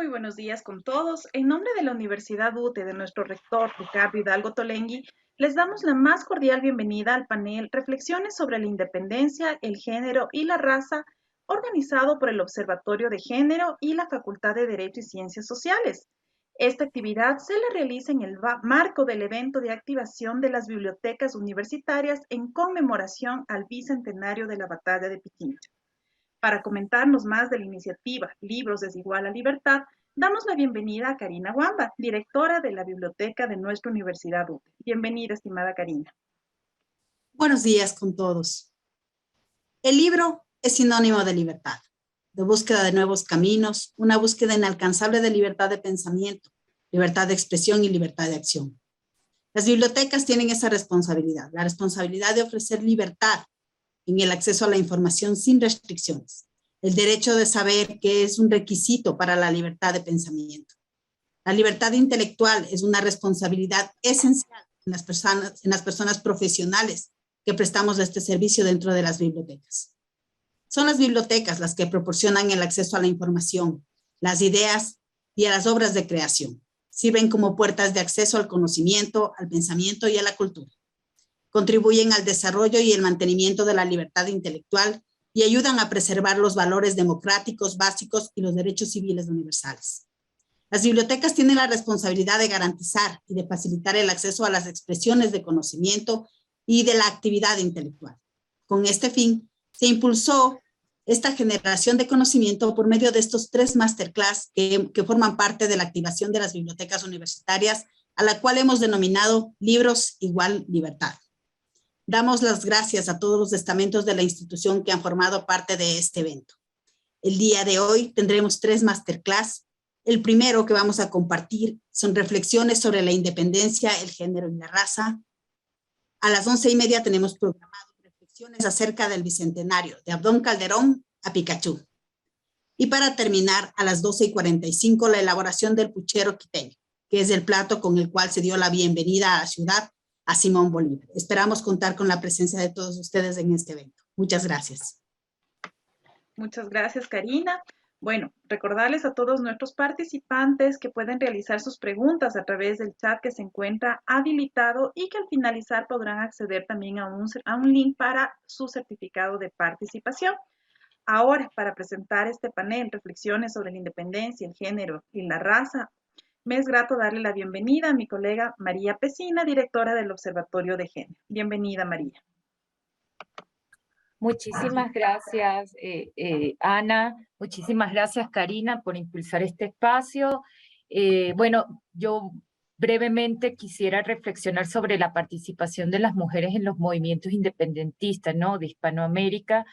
Muy buenos días con todos. En nombre de la Universidad UTE, de nuestro rector Ricardo Hidalgo Tolengui, les damos la más cordial bienvenida al panel Reflexiones sobre la Independencia, el Género y la Raza, organizado por el Observatorio de Género y la Facultad de Derecho y Ciencias Sociales. Esta actividad se la realiza en el marco del evento de activación de las bibliotecas universitarias en conmemoración al bicentenario de la Batalla de Pichincha. Para comentarnos más de la iniciativa Libros Desigual a Libertad, damos la bienvenida a Karina Wamba, directora de la biblioteca de nuestra Universidad UTE. Bienvenida, estimada Karina. Buenos días con todos. El libro es sinónimo de libertad, de búsqueda de nuevos caminos, una búsqueda inalcanzable de libertad de pensamiento, libertad de expresión y libertad de acción. Las bibliotecas tienen esa responsabilidad, la responsabilidad de ofrecer libertad en el acceso a la información sin restricciones, el derecho de saber que es un requisito para la libertad de pensamiento. La libertad intelectual es una responsabilidad esencial en las personas profesionales que prestamos este servicio dentro de las bibliotecas. Son las bibliotecas las que proporcionan el acceso a la información, las ideas y a las obras de creación. Sirven como puertas de acceso al conocimiento, al pensamiento y a la cultura. Contribuyen al desarrollo y el mantenimiento de la libertad intelectual y ayudan a preservar los valores democráticos básicos y los derechos civiles universales. Las bibliotecas tienen la responsabilidad de garantizar y de facilitar el acceso a las expresiones de conocimiento y de la actividad intelectual. Con este fin, se impulsó esta generación de conocimiento por medio de estos 3 masterclass que forman parte de la activación de las bibliotecas universitarias, a la cual hemos denominado Libros igual Libertad. Damos las gracias a todos los estamentos de la institución que han formado parte de este evento. El día de hoy tendremos 3 masterclass. El primero que vamos a compartir son reflexiones sobre la independencia, el género y la raza. A las 11:30 tenemos programado reflexiones acerca del bicentenario, de Abdón Calderón a Picachú. Y para terminar, a las 12:45, la elaboración del puchero quiteño, que es el plato con el cual se dio la bienvenida a la ciudad a Simón Bolívar. Esperamos contar con la presencia de todos ustedes en este evento. Muchas gracias. Muchas gracias, Karina. Bueno, recordarles a todos nuestros participantes que pueden realizar sus preguntas a través del chat que se encuentra habilitado y que al finalizar podrán acceder también a un link para su certificado de participación. Ahora, para presentar este panel, reflexiones sobre la independencia, el género y la raza, me es grato darle la bienvenida a mi colega María Pesina, directora del Observatorio de Género. Bienvenida, María. Muchísimas gracias, Ana. Muchísimas gracias, Karina, por impulsar este espacio. Bueno, yo brevemente quisiera reflexionar sobre la participación de las mujeres en los movimientos independentistas, ¿no?, de Hispanoamérica,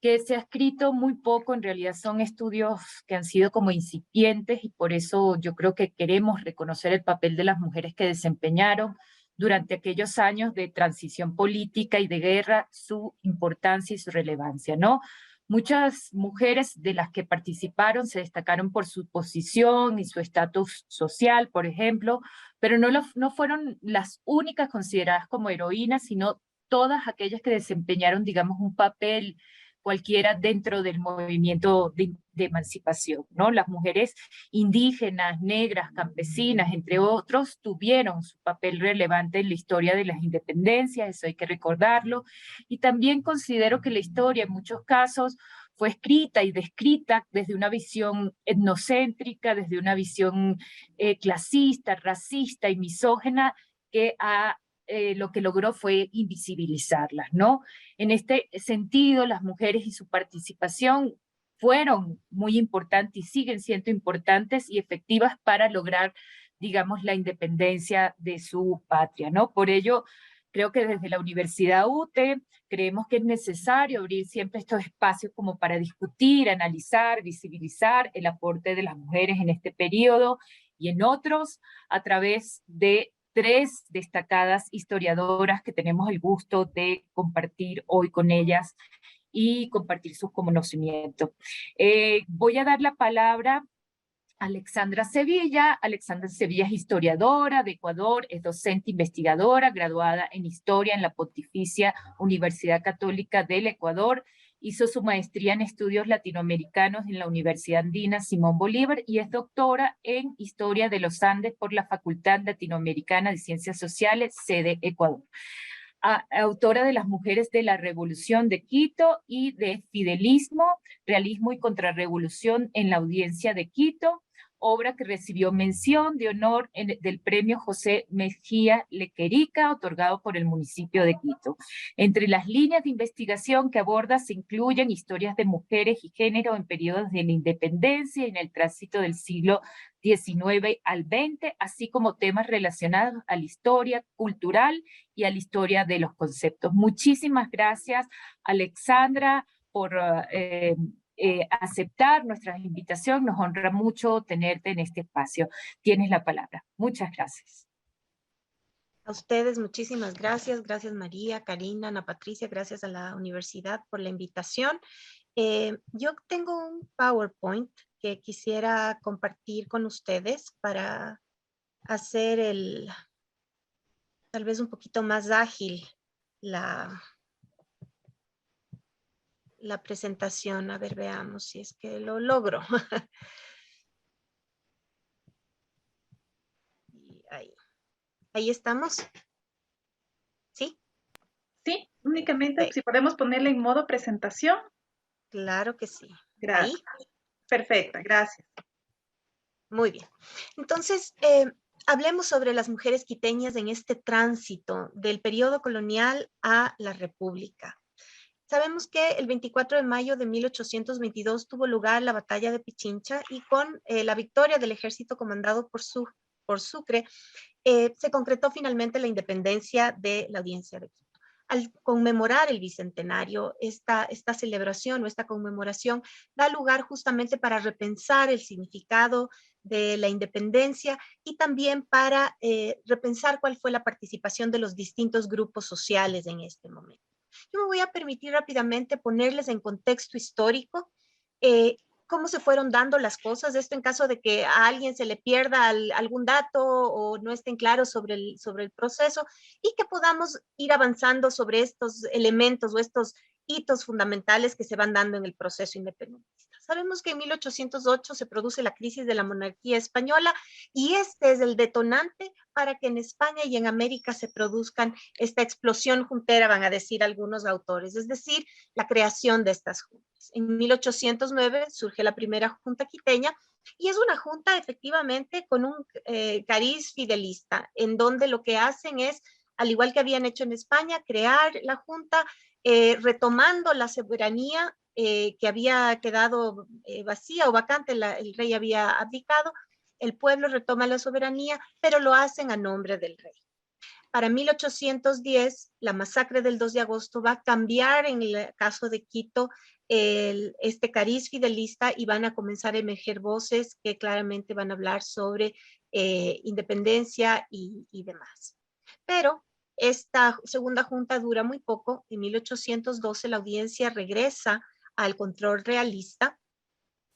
que se ha escrito muy poco. En realidad son estudios que han sido como incipientes y por eso yo creo que queremos reconocer el papel de las mujeres que desempeñaron durante aquellos años de transición política y de guerra, su importancia y su relevancia, ¿no? Muchas mujeres de las que participaron se destacaron por su posición y su estatus social, por ejemplo, pero no fueron las únicas consideradas como heroínas, sino todas aquellas que desempeñaron, digamos, un papel cualquiera dentro del movimiento de emancipación, ¿no? Las mujeres indígenas, negras, campesinas, entre otros, tuvieron su papel relevante en la historia de las independencias, eso hay que recordarlo, y también considero que la historia en muchos casos fue escrita y descrita desde una visión etnocéntrica, desde una visión clasista, racista y misógena que lo que logró fue invisibilizarlas, ¿no? En este sentido, las mujeres y su participación fueron muy importantes y siguen siendo importantes y efectivas para lograr, digamos, la independencia de su patria, ¿no? Por ello, creo que desde la Universidad UTE creemos que es necesario abrir siempre estos espacios como para discutir, analizar, visibilizar el aporte de las mujeres en este periodo y en otros a través de 3 destacadas historiadoras que tenemos el gusto de compartir hoy con ellas y compartir sus conocimientos. Voy a dar la palabra a Alexandra Sevilla. Alexandra Sevilla es historiadora de Ecuador, es docente investigadora, graduada en Historia en la Pontificia Universidad Católica del Ecuador hizo su maestría en estudios latinoamericanos en la Universidad Andina Simón Bolívar y es doctora en Historia de los Andes por la Facultad Latinoamericana de Ciencias Sociales, sede Ecuador. Autora de Las Mujeres de la Revolución de Quito y de Fidelismo, Realismo y Contrarrevolución en la Audiencia de Quito, obra que recibió mención de honor del premio José Mejía Lequerica, otorgado por el municipio de Quito. Entre las líneas de investigación que aborda se incluyen historias de mujeres y género en periodos de la independencia y en el tránsito del siglo XIX al XX, así como temas relacionados a la historia cultural y a la historia de los conceptos. Muchísimas gracias, Alexandra, por aceptar nuestra invitación. Nos honra mucho tenerte en este espacio. Tienes la palabra. Muchas gracias. A ustedes muchísimas gracias. Gracias María, Karina, Ana Patricia. Gracias a la universidad por la invitación. Yo tengo un PowerPoint que quisiera compartir con ustedes para hacer tal vez un poquito más ágil la presentación. A ver, veamos si es que lo logro. Y ahí estamos. ¿Sí? Sí, únicamente Sí. si podemos ponerle en modo presentación. Claro que sí. Gracias. Ahí. Perfecta, gracias. Muy bien. Entonces, hablemos sobre las mujeres quiteñas en este tránsito del periodo colonial a la República. Sabemos que el 24 de mayo de 1822 tuvo lugar la batalla de Pichincha y con la victoria del ejército comandado por Sucre, se concretó finalmente la independencia de la Audiencia de Quito. Al conmemorar el bicentenario, esta celebración o esta conmemoración da lugar justamente para repensar el significado de la independencia y también para repensar cuál fue la participación de los distintos grupos sociales en este momento. Yo me voy a permitir rápidamente ponerles en contexto histórico cómo se fueron dando las cosas, esto en caso de que a alguien se le pierda algún dato o no estén claros sobre el proceso y que podamos ir avanzando sobre estos elementos o estos hitos fundamentales que se van dando en el proceso independentista. Sabemos que en 1808 se produce la crisis de la monarquía española y este es el detonante para que en España y en América se produzcan esta explosión juntera, van a decir algunos autores, es decir, la creación de estas juntas. En 1809 surge la primera junta quiteña y es una junta efectivamente con un cariz fidelista, en donde lo que hacen es, al igual que habían hecho en España, crear la junta retomando la soberanía que había quedado vacía o vacante, el rey había abdicado, el pueblo retoma la soberanía, pero lo hacen a nombre del rey. Para 1810, la masacre del 2 de agosto va a cambiar en el caso de Quito este cariz fidelista y van a comenzar a emerger voces que claramente van a hablar sobre independencia y demás. Pero esta segunda junta dura muy poco. En 1812 la audiencia regresa al control realista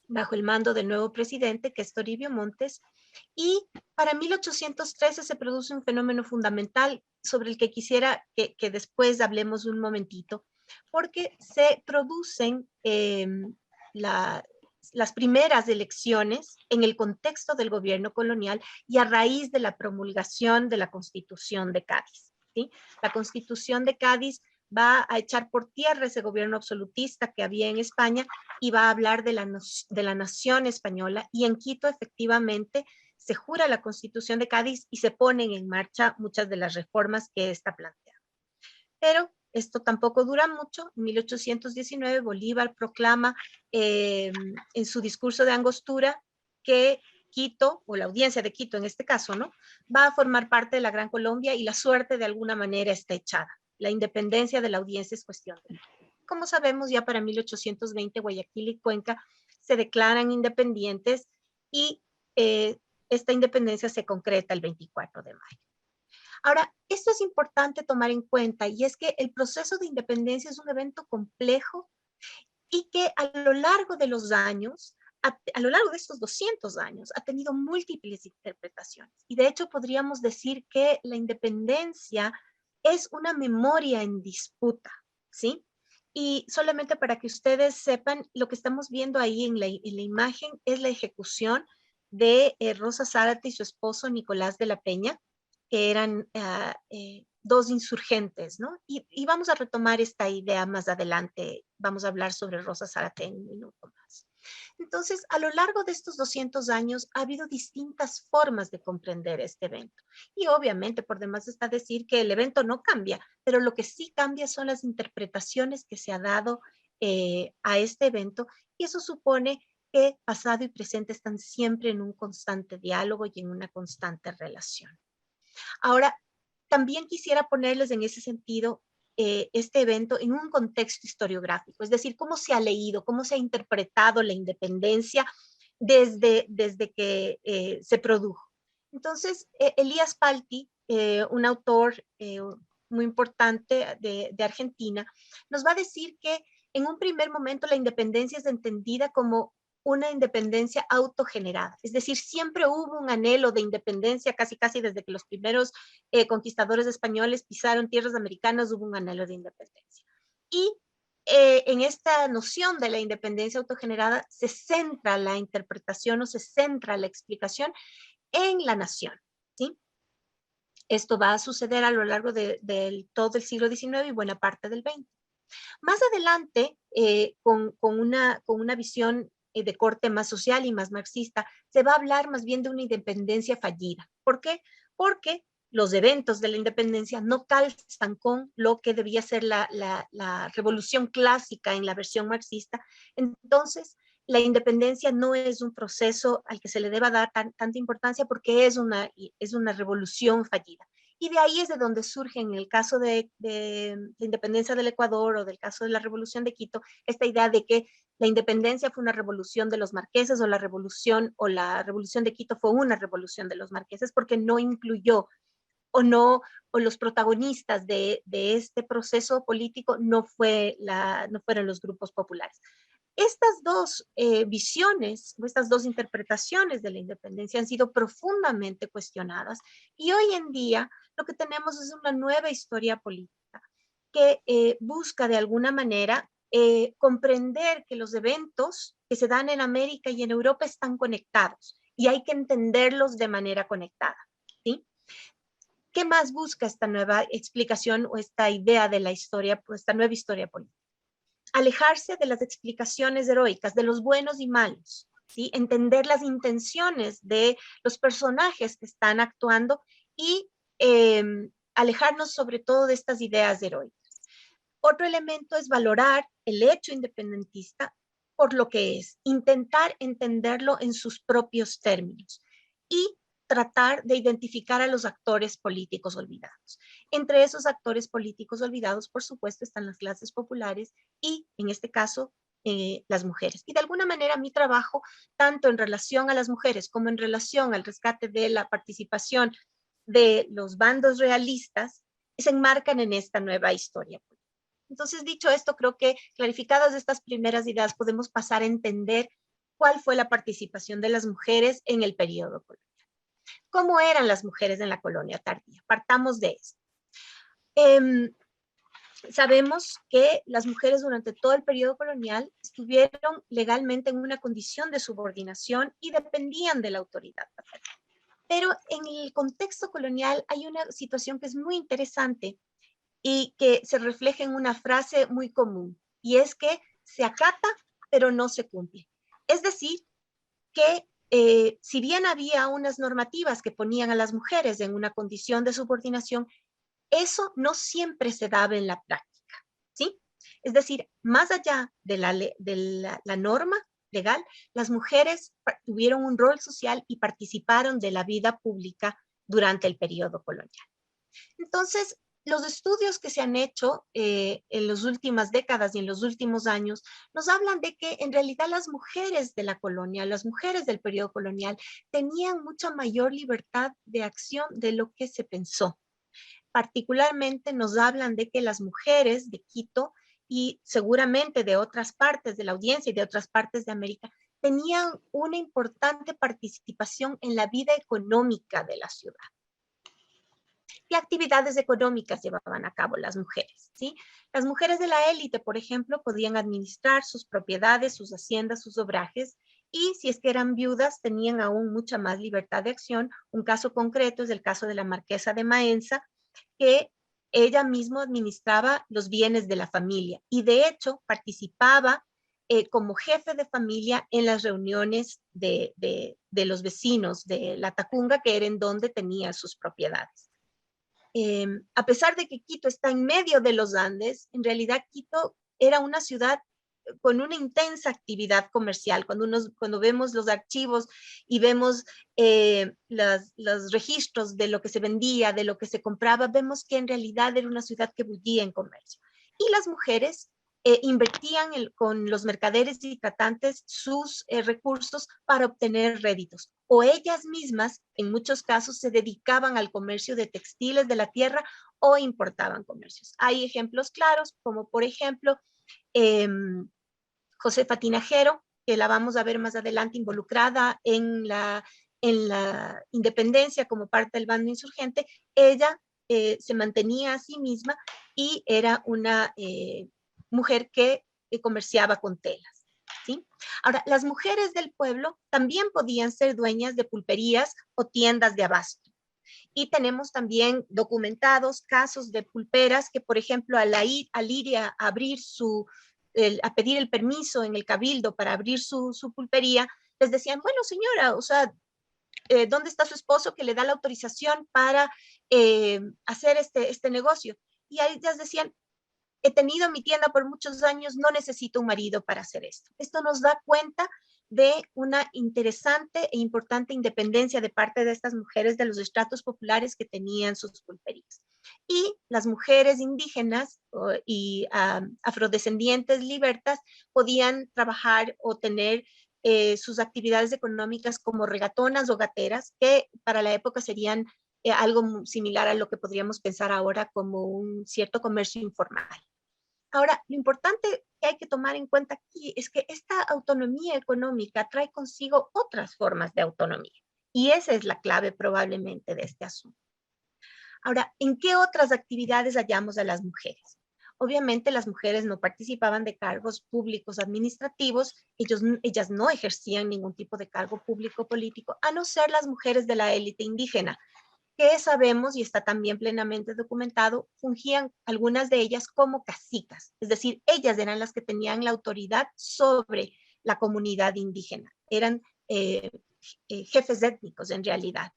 bajo el mando del nuevo presidente, que es Toribio Montes, y para 1813 se produce un fenómeno fundamental sobre el que quisiera que después hablemos un momentito, porque se producen las primeras elecciones en el contexto del gobierno colonial y a raíz de la promulgación de la Constitución de Cádiz, ¿sí? La Constitución de Cádiz va a echar por tierra ese gobierno absolutista que había en España y va a hablar de la nación española, y en Quito efectivamente se jura la Constitución de Cádiz y se ponen en marcha muchas de las reformas que ésta plantea. Pero esto tampoco dura mucho. En 1819 Bolívar proclama en su discurso de Angostura que Quito, o la audiencia de Quito en este caso, ¿no?, va a formar parte de la Gran Colombia y la suerte de alguna manera está echada. La independencia de la audiencia es cuestión de tiempo. Como sabemos, ya para 1820 Guayaquil y Cuenca se declaran independientes y esta independencia se concreta el 24 de mayo. Ahora, esto es importante tomar en cuenta, y es que el proceso de independencia es un evento complejo y que a lo largo de los años, a lo largo de estos 200 años, ha tenido múltiples interpretaciones. Y de hecho podríamos decir que la independencia es una memoria en disputa, ¿sí? Y solamente para que ustedes sepan, lo que estamos viendo ahí en la imagen es la ejecución de Rosa Zárate y su esposo Nicolás de la Peña, que eran dos insurgentes, ¿no? Y vamos a retomar esta idea más adelante. Vamos a hablar sobre Rosa Zárate en un minuto más. Entonces, a lo largo de estos 200 años ha habido distintas formas de comprender este evento. Y obviamente, por demás está decir que el evento no cambia, pero lo que sí cambia son las interpretaciones que se ha dado a este evento, y eso supone que pasado y presente están siempre en un constante diálogo y en una constante relación. Ahora, también quisiera ponerles en ese sentido este evento en un contexto historiográfico, es decir, cómo se ha leído, cómo se ha interpretado la independencia desde que se produjo. Entonces, Elías Palti, un autor muy importante de Argentina, nos va a decir que en un primer momento la independencia es entendida como una independencia autogenerada, es decir, siempre hubo un anhelo de independencia, casi desde que los primeros conquistadores españoles pisaron tierras americanas, hubo un anhelo de independencia. Y en esta noción de la independencia autogenerada se centra la interpretación o se centra la explicación en la nación, ¿sí? Esto va a suceder a lo largo de todo el siglo XIX y buena parte del XX. Más adelante, con una visión de corte más social y más marxista, se va a hablar más bien de una independencia fallida. ¿Por qué? Porque los eventos de la independencia no calzan con lo que debía ser la revolución clásica en la versión marxista. Entonces, la independencia no es un proceso al que se le deba dar tanta importancia porque es una revolución fallida. Y de ahí es de donde surge, en el caso de la independencia del Ecuador o del caso de la Revolución de Quito, esta idea de que la independencia fue una revolución de los marqueses o la revolución de Quito fue una revolución de los marqueses porque no incluyó o los protagonistas de este proceso político no fueron los grupos populares. Estas dos visiones, o estas dos interpretaciones de la independencia han sido profundamente cuestionadas y hoy en día lo que tenemos es una nueva historia política que busca de alguna manera comprender que los eventos que se dan en América y en Europa están conectados y hay que entenderlos de manera conectada, ¿sí? ¿Qué más busca esta nueva explicación o esta idea de la historia, pues esta nueva historia política? Alejarse de las explicaciones heroicas, de los buenos y malos, ¿sí? Entender las intenciones de los personajes que están actuando y alejarnos sobre todo de estas ideas heroicas. Otro elemento es valorar el hecho independentista por lo que es, intentar entenderlo en sus propios términos y tratar de identificar a los actores políticos olvidados. Entre esos actores políticos olvidados, por supuesto, están las clases populares y, en este caso, las mujeres. Y de alguna manera mi trabajo, tanto en relación a las mujeres como en relación al rescate de la participación de los bandos realistas, se enmarcan en esta nueva historia. Entonces, dicho esto, creo que clarificadas estas primeras ideas podemos pasar a entender cuál fue la participación de las mujeres en el periodo colonial. ¿Cómo eran las mujeres en la colonia tardía? Partamos de eso. Sabemos que las mujeres durante todo el periodo colonial estuvieron legalmente en una condición de subordinación y dependían de la autoridad paterna. Pero en el contexto colonial hay una situación que es muy interesante y que se refleja en una frase muy común, y es que se acata, pero no se cumple. Es decir, que si bien había unas normativas que ponían a las mujeres en una condición de subordinación, eso no siempre se daba en la práctica, ¿sí? Es decir, más allá de la norma legal, las mujeres tuvieron un rol social y participaron de la vida pública durante el periodo colonial. Entonces, los estudios que se han hecho en las últimas décadas y en los últimos años nos hablan de que en realidad las mujeres de la colonia, las mujeres del periodo colonial, tenían mucha mayor libertad de acción de lo que se pensó. Particularmente nos hablan de que las mujeres de Quito y seguramente de otras partes de la audiencia y de otras partes de América tenían una importante participación en la vida económica de la ciudad. ¿Qué actividades económicas llevaban a cabo las mujeres? ¿Sí? Las mujeres de la élite, por ejemplo, podían administrar sus propiedades, sus haciendas, sus obrajes, y si es que eran viudas, tenían aún mucha más libertad de acción. Un caso concreto es el caso de la marquesa de Maenza, que ella misma administraba los bienes de la familia y de hecho participaba como jefe de familia en las reuniones de los vecinos de la Tacunga, que era en donde tenía sus propiedades. A pesar de que Quito está en medio de los Andes, en realidad Quito era una ciudad con una intensa actividad comercial. Cuando vemos los archivos y vemos los registros de lo que se vendía, de lo que se compraba, vemos que en realidad era una ciudad que bullía en comercio. Y las mujeres invertían con los mercaderes y tratantes sus recursos para obtener réditos. O ellas mismas, en muchos casos, se dedicaban al comercio de textiles de la tierra o importaban comercios. Hay ejemplos claros, como por ejemplo, Josefa Tinajero, que la vamos a ver más adelante involucrada en la independencia como parte del bando insurgente. Ella se mantenía a sí misma y era una mujer que comerciaba con telas. ¿Sí? Ahora, las mujeres del pueblo también podían ser dueñas de pulperías o tiendas de abasto. Y tenemos también documentados casos de pulperas que, por ejemplo, al ir a abrir a pedir el permiso en el cabildo para abrir su pulpería, les decían, bueno, señora, o sea, ¿dónde está su esposo que le da la autorización para hacer este negocio? Y ahí ellas decían, he tenido mi tienda por muchos años, no necesito un marido para hacer esto. Esto nos da cuenta de una interesante e importante independencia de parte de estas mujeres de los estratos populares que tenían sus pulperías. Y las mujeres indígenas y afrodescendientes libertas podían trabajar o tener sus actividades económicas como regatonas o gateras, que para la época serían algo similar a lo que podríamos pensar ahora como un cierto comercio informal. Ahora, lo importante que hay que tomar en cuenta aquí es que esta autonomía económica trae consigo otras formas de autonomía. Y esa es la clave probablemente de este asunto. Ahora, ¿en qué otras actividades hallamos a las mujeres? Obviamente las mujeres no participaban de cargos públicos administrativos, ellas no ejercían ningún tipo de cargo público político, a no ser las mujeres de la élite indígena, que sabemos y está también plenamente documentado, fungían algunas de ellas como cacicas, es decir, ellas eran las que tenían la autoridad sobre la comunidad indígena, eran jefes étnicos en realidad.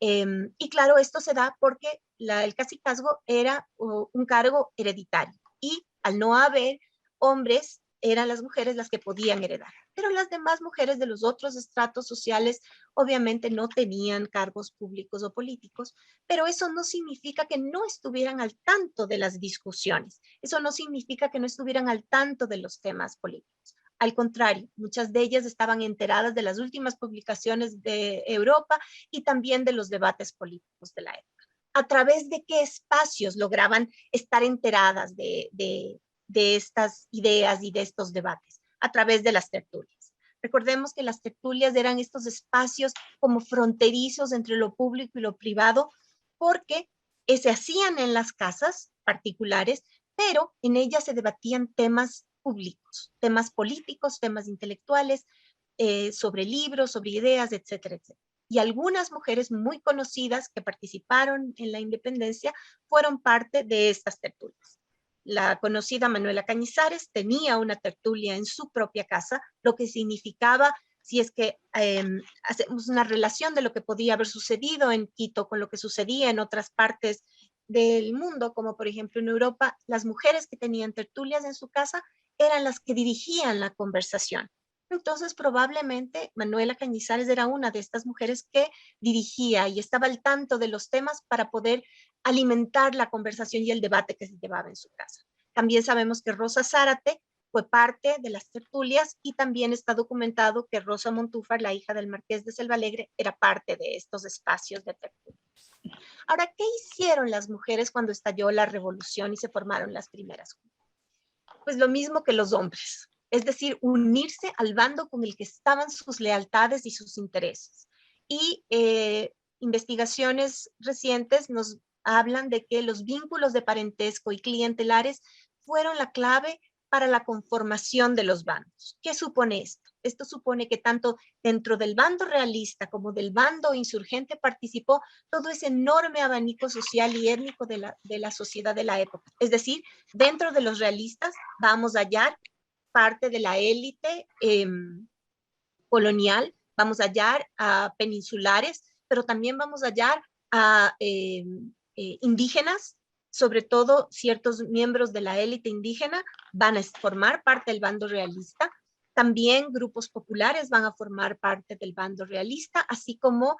Y claro, esto se da porque el cacicazgo era un cargo hereditario y al no haber hombres, eran las mujeres las que podían heredar. Pero las demás mujeres de los otros estratos sociales obviamente no tenían cargos públicos o políticos, pero eso no significa que no estuvieran al tanto de las discusiones. Eso no significa que no estuvieran al tanto de los temas políticos. Al contrario, muchas de ellas estaban enteradas de las últimas publicaciones de Europa y también de los debates políticos de la época. ¿A través de qué espacios lograban estar enteradas de estas ideas y de estos debates? A través de las tertulias. Recordemos que las tertulias eran estos espacios como fronterizos entre lo público y lo privado, porque se hacían en las casas particulares, pero en ellas se debatían temas públicos, temas políticos, temas intelectuales, sobre libros, sobre ideas, etcétera, etcétera. Y algunas mujeres muy conocidas que participaron en la independencia fueron parte de estas tertulias. La conocida Manuela Cañizares tenía una tertulia en su propia casa, lo que significaba, si es que hacemos una relación de lo que podía haber sucedido en Quito con lo que sucedía en otras partes del mundo, como por ejemplo en Europa, las mujeres que tenían tertulias en su casa eran las que dirigían la conversación. Entonces, probablemente Manuela Cañizares era una de estas mujeres que dirigía y estaba al tanto de los temas para poder alimentar la conversación y el debate que se llevaba en su casa. También sabemos que Rosa Zárate fue parte de las tertulias y también está documentado que Rosa Montúfar, la hija del marqués de Selvalegre, era parte de estos espacios de tertulias. Ahora, ¿qué hicieron las mujeres cuando estalló la revolución y se formaron las primeras juntas? Pues lo mismo que los hombres, es decir, unirse al bando con el que estaban sus lealtades y sus intereses. Y investigaciones recientes nos hablan de que los vínculos de parentesco y clientelares fueron la clave para la conformación de los bandos. ¿Qué supone esto? Esto supone que tanto dentro del bando realista como del bando insurgente participó todo ese enorme abanico social y étnico de la sociedad de la época. Es decir, dentro de los realistas vamos a hallar parte de la élite colonial, vamos a hallar a peninsulares, pero también vamos a hallar a indígenas, sobre todo ciertos miembros de la élite indígena van a formar parte del bando realista. También grupos populares van a formar parte del bando realista, así como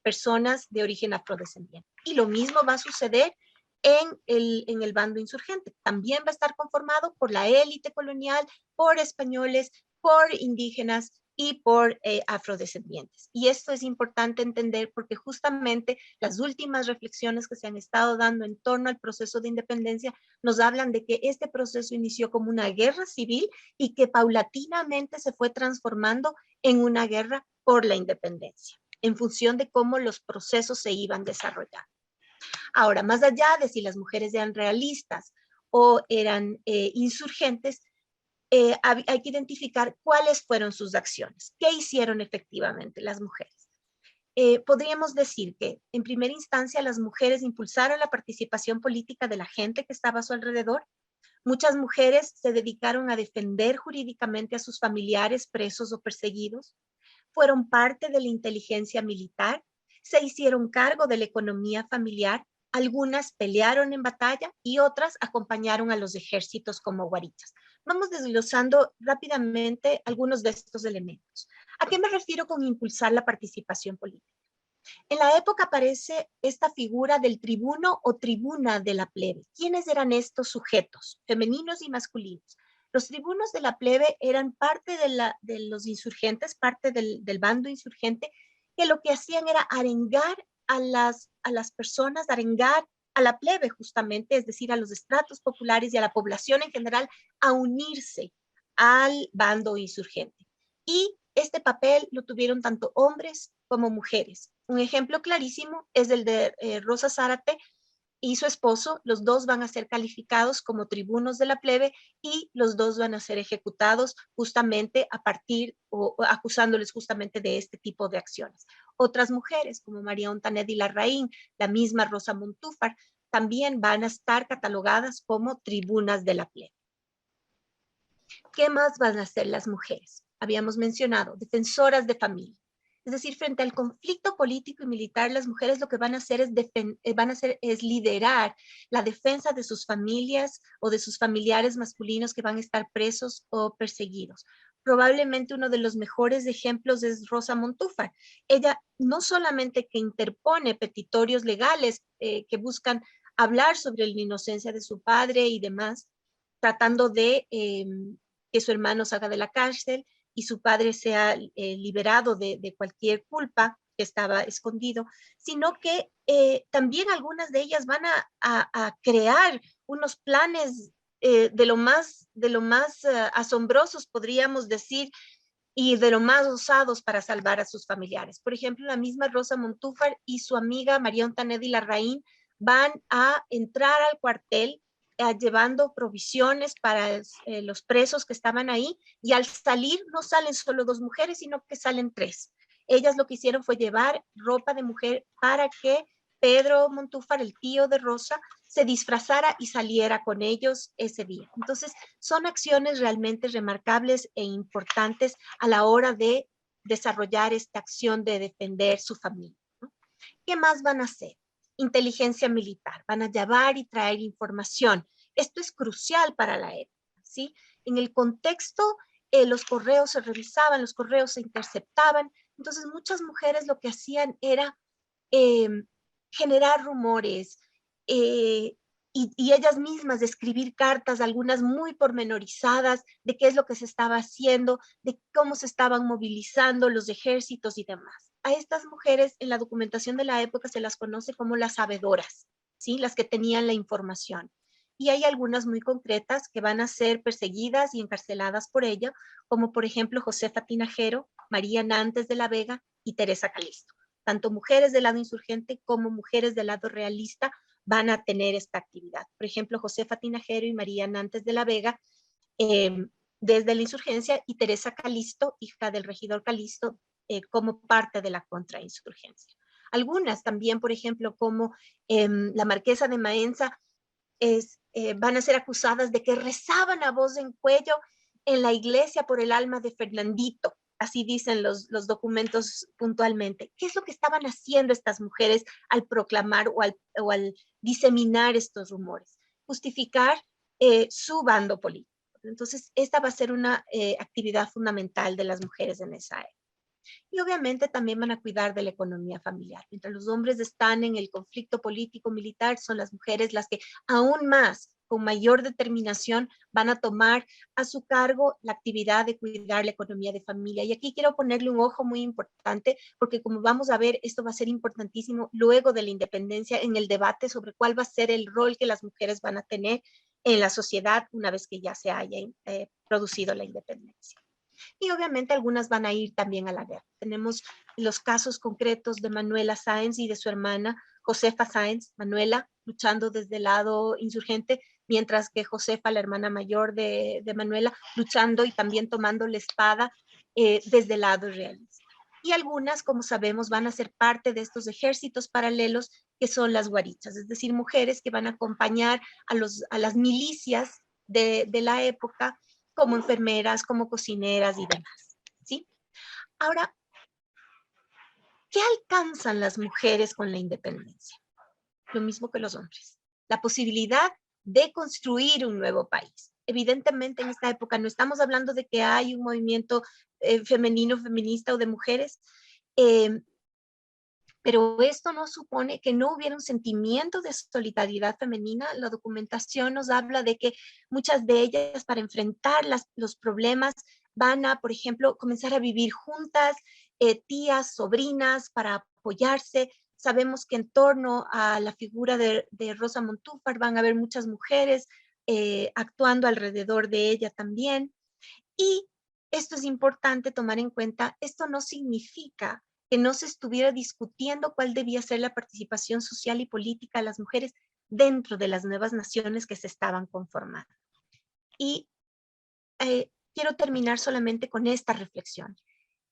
personas de origen afrodescendiente. Y lo mismo va a suceder en el bando insurgente. También va a estar conformado por la élite colonial, por españoles, por indígenas y por afrodescendientes. Y esto es importante entender porque justamente las últimas reflexiones que se han estado dando en torno al proceso de independencia nos hablan de que este proceso inició como una guerra civil y que paulatinamente se fue transformando en una guerra por la independencia, en función de cómo los procesos se iban desarrollando. Ahora, más allá de si las mujeres eran realistas o eran insurgentes, hay que identificar cuáles fueron sus acciones, qué hicieron efectivamente las mujeres. Podríamos decir que en primera instancia las mujeres impulsaron la participación política de la gente que estaba a su alrededor. Muchas mujeres se dedicaron a defender jurídicamente a sus familiares presos o perseguidos. Fueron parte de la inteligencia militar, se hicieron cargo de la economía familiar. Algunas pelearon en batalla y otras acompañaron a los ejércitos como guarichas. Vamos desglosando rápidamente algunos de estos elementos. ¿A qué me refiero con impulsar la participación política? En la época aparece esta figura del tribuno o tribuna de la plebe. ¿Quiénes eran estos sujetos, femeninos y masculinos? Los tribunos de la plebe eran parte de los insurgentes, parte del bando insurgente, que lo que hacían era arengar a las personas, arengar a la plebe justamente, es decir, a los estratos populares y a la población en general, a unirse al bando insurgente. Y este papel lo tuvieron tanto hombres como mujeres. Un ejemplo clarísimo es el de Rosa Zárate y su esposo. Los dos van a ser calificados como tribunos de la plebe y los dos van a ser ejecutados justamente a partir o acusándoles justamente de este tipo de acciones. Otras mujeres como María Ontanet y Larraín, la misma Rosa Montúfar, también van a estar catalogadas como tribunas de la plebe. ¿Qué más van a hacer las mujeres? Habíamos mencionado, defensoras de familia. Es decir, frente al conflicto político y militar, las mujeres lo que van a hacer es liderar la defensa de sus familias o de sus familiares masculinos que van a estar presos o perseguidos. Probablemente uno de los mejores ejemplos es Rosa Montúfar. Ella no solamente que interpone petitorios legales que buscan hablar sobre la inocencia de su padre y demás, tratando de que su hermano salga de la cárcel y su padre sea liberado de cualquier culpa que estaba escondido, sino que también algunas de ellas van a crear unos planes de lo más asombrosos, podríamos decir, y de lo más osados para salvar a sus familiares. Por ejemplo, la misma Rosa Montúfar y su amiga María Ontanet y Larraín van a entrar al cuartel llevando provisiones para los presos que estaban ahí, y al salir no salen solo 2 mujeres, sino que salen 3. Ellas lo que hicieron fue llevar ropa de mujer para que Pedro Montúfar, el tío de Rosa, se disfrazara y saliera con ellos ese día. Entonces, son acciones realmente remarcables e importantes a la hora de desarrollar esta acción de defender su familia, ¿no? ¿Qué más van a hacer? Inteligencia militar, van a llevar y traer información. Esto es crucial para la época, ¿sí? En el contexto, los correos se revisaban, los correos se interceptaban, entonces muchas mujeres lo que hacían era generar rumores y ellas mismas escribir cartas, algunas muy pormenorizadas, de qué es lo que se estaba haciendo, de cómo se estaban movilizando los ejércitos y demás. A estas mujeres en la documentación de la época se las conoce como las sabedoras, ¿sí? Las que tenían la información. Y hay algunas muy concretas que van a ser perseguidas y encarceladas por ella, como por ejemplo Josefa Tinajero, María Nantes de la Vega y Teresa Calisto. tanto mujeres del lado insurgente como mujeres del lado realista van a tener esta actividad. Por ejemplo, Josefa Tinajero y María Nantes de la Vega, desde la insurgencia, y Teresa Calisto, hija del regidor Calisto, como parte de la contrainsurgencia. Algunas también, por ejemplo, como la marquesa de Maenza, van a ser acusadas de que rezaban a voz en cuello en la iglesia por el alma de Fernandito. Así dicen los documentos puntualmente. ¿Qué es lo que estaban haciendo estas mujeres al proclamar o al diseminar estos rumores? Justificar su bando político. Entonces, esta va a ser una actividad fundamental de las mujeres en esa época. Y obviamente también van a cuidar de la economía familiar. Mientras los hombres están en el conflicto político-militar, son las mujeres las que aún más, con mayor determinación, van a tomar a su cargo la actividad de cuidar la economía de familia. Y aquí quiero ponerle un ojo muy importante, porque como vamos a ver, esto va a ser importantísimo luego de la independencia en el debate sobre cuál va a ser el rol que las mujeres van a tener en la sociedad una vez que ya se haya producido la independencia. Y obviamente algunas van a ir también a la guerra. Tenemos los casos concretos de Manuela Sáenz y de su hermana Josefa Sáenz, Manuela luchando desde el lado insurgente, mientras que Josefa, la hermana mayor de Manuela, luchando y también tomando la espada desde el lado realista. Y algunas, como sabemos, van a ser parte de estos ejércitos paralelos que son las guarichas, es decir, mujeres que van a acompañar a las milicias de la época, como enfermeras, como cocineras y demás, ¿sí? Ahora, ¿qué alcanzan las mujeres con la independencia? Lo mismo que los hombres. La posibilidad de construir un nuevo país. Evidentemente, en esta época no estamos hablando de que hay un movimiento femenino, feminista o de mujeres, pero esto no supone que no hubiera un sentimiento de solidaridad femenina. La documentación nos habla de que muchas de ellas, para enfrentar los problemas, van a, por ejemplo, comenzar a vivir juntas, tías, sobrinas, para apoyarse. Sabemos que en torno a la figura de Rosa Montúfar van a haber muchas mujeres actuando alrededor de ella también. Y esto es importante tomar en cuenta, esto no significa que no se estuviera discutiendo cuál debía ser la participación social y política de las mujeres dentro de las nuevas naciones que se estaban conformando. Y quiero terminar solamente con esta reflexión.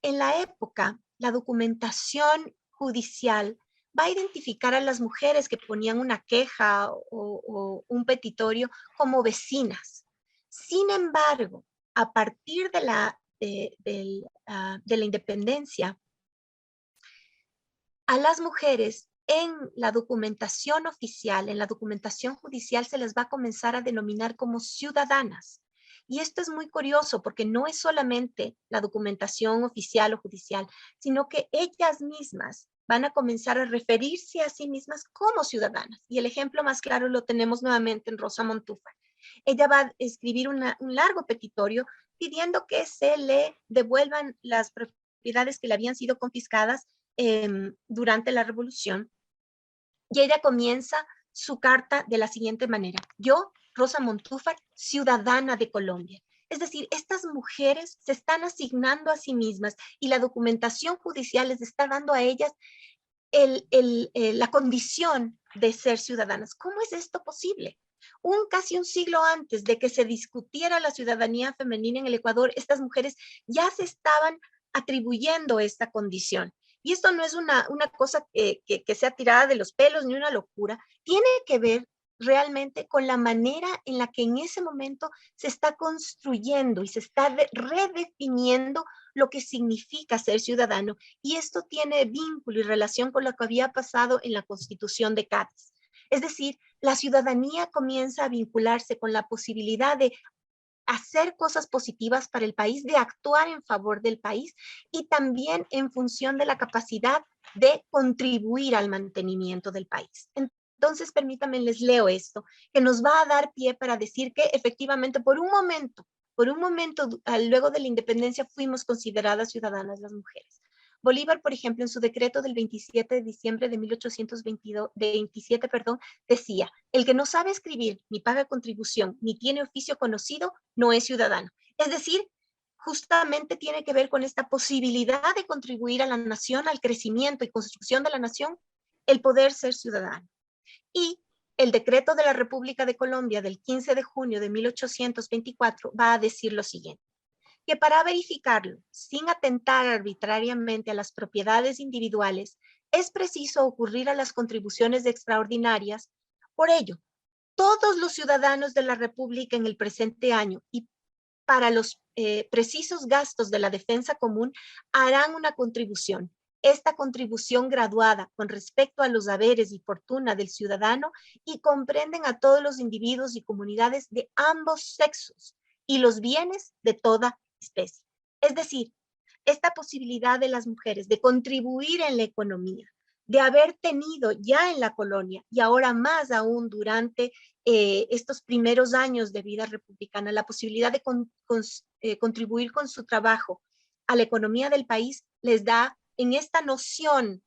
En la época, la documentación judicial va a identificar a las mujeres que ponían una queja o un petitorio como vecinas. Sin embargo, a partir de la independencia, a las mujeres en la documentación oficial, en la documentación judicial, se les va a comenzar a denominar como ciudadanas. Y esto es muy curioso porque no es solamente la documentación oficial o judicial, sino que ellas mismas van a comenzar a referirse a sí mismas como ciudadanas. Y el ejemplo más claro lo tenemos nuevamente en Rosa Montúfar. Ella va a escribir un largo petitorio pidiendo que se le devuelvan las propiedades que le habían sido confiscadas durante la revolución. Y ella comienza su carta de la siguiente manera: yo, Rosa Montúfar, ciudadana de Colombia. Es decir, estas mujeres se están asignando a sí mismas y la documentación judicial les está dando a ellas la condición de ser ciudadanas. ¿Cómo es esto posible? Casi un siglo antes de que se discutiera la ciudadanía femenina en el Ecuador, estas mujeres ya se estaban atribuyendo esta condición. Y esto no es una cosa que sea tirada de los pelos ni una locura. Tiene que ver realmente con la manera en la que en ese momento se está construyendo y se está redefiniendo lo que significa ser ciudadano. Y esto tiene vínculo y relación con lo que había pasado en la Constitución de Cádiz. Es decir, la ciudadanía comienza a vincularse con la posibilidad de hacer cosas positivas para el país, de actuar en favor del país y también en función de la capacidad de contribuir al mantenimiento del país. Entonces, permítanme, les leo esto, que nos va a dar pie para decir que efectivamente por un momento, luego de la independencia, fuimos consideradas ciudadanas las mujeres. Bolívar, por ejemplo, en su decreto del 27 de diciembre de 1827, decía: el que no sabe escribir, ni paga contribución, ni tiene oficio conocido, no es ciudadano. Es decir, justamente tiene que ver con esta posibilidad de contribuir a la nación, al crecimiento y construcción de la nación, el poder ser ciudadano. Y el decreto de la República de Colombia del 15 de junio de 1824 va a decir lo siguiente, que para verificarlo, sin atentar arbitrariamente a las propiedades individuales, es preciso ocurrir a las contribuciones extraordinarias. Por ello, todos los ciudadanos de la República en el presente año y para los precisos gastos de la defensa común harán una contribución. Esta contribución graduada con respecto a los haberes y fortuna del ciudadano y comprenden a todos los individuos y comunidades de ambos sexos y los bienes de toda especie. Es decir, esta posibilidad de las mujeres de contribuir en la economía, de haber tenido ya en la colonia y ahora más aún durante estos primeros años de vida republicana, la posibilidad de contribuir con su trabajo a la economía del país, les da en esta noción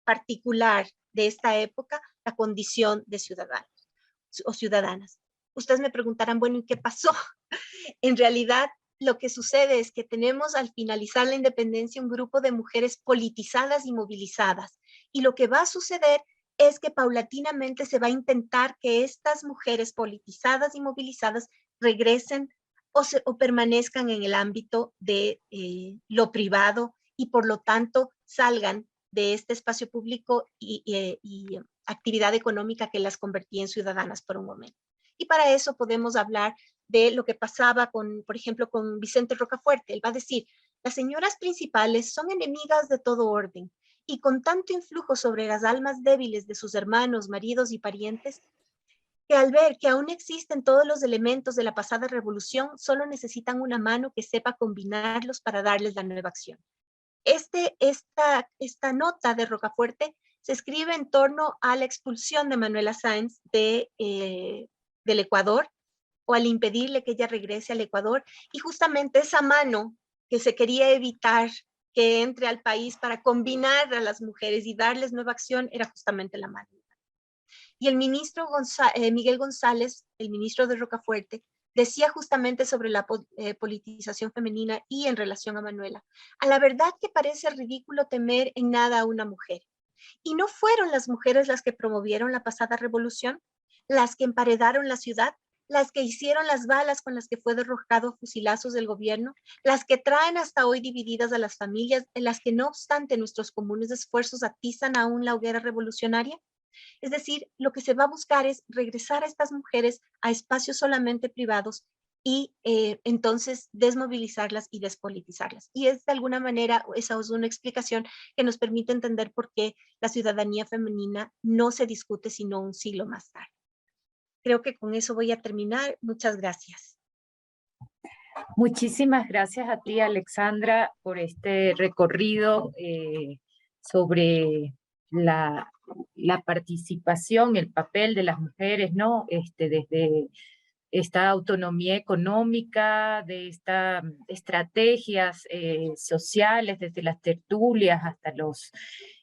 particular de esta época la condición de ciudadanos o ciudadanas. Ustedes me preguntarán, bueno, ¿y qué pasó? En realidad, lo que sucede es que tenemos al finalizar la independencia un grupo de mujeres politizadas y movilizadas. Y lo que va a suceder es que paulatinamente se va a intentar que estas mujeres politizadas y movilizadas regresen o permanezcan en el ámbito de lo privado y por lo tanto salgan de este espacio público y actividad económica que las convertía en ciudadanas por un momento. Y para eso podemos hablar de lo que pasaba con, por ejemplo, con Vicente Rocafuerte. Él va a decir, las señoras principales son enemigas de todo orden y con tanto influjo sobre las almas débiles de sus hermanos, maridos y parientes, que al ver que aún existen todos los elementos de la pasada revolución, solo necesitan una mano que sepa combinarlos para darles la nueva acción. Esta nota de Rocafuerte se escribe en torno a la expulsión de Manuela Sáenz del Ecuador, o al impedirle que ella regrese al Ecuador, y justamente esa mano que se quería evitar que entre al país para combinar a las mujeres y darles nueva acción era justamente la mano. Y el ministro Miguel González, el ministro de Rocafuerte, decía justamente sobre la politización femenina y en relación a Manuela. A la verdad que parece ridículo temer en nada a una mujer. ¿Y no fueron las mujeres las que promovieron la pasada revolución? ¿Las que emparedaron la ciudad? ¿Las que hicieron las balas con las que fue derrocado a fusilazos del gobierno? ¿Las que traen hasta hoy divididas a las familias, en las que no obstante nuestros comunes esfuerzos atizan aún la hoguera revolucionaria? Es decir, lo que se va a buscar es regresar a estas mujeres a espacios solamente privados y entonces desmovilizarlas y despolitizarlas. Y es de alguna manera, esa es una explicación que nos permite entender por qué la ciudadanía femenina no se discute sino un siglo más tarde. Creo que con eso voy a terminar. Muchas gracias. Muchísimas gracias a ti, Alexandra, por este recorrido sobre la participación, el papel de las mujeres, ¿no? Desde esta autonomía económica, de estas estrategias sociales, desde las tertulias hasta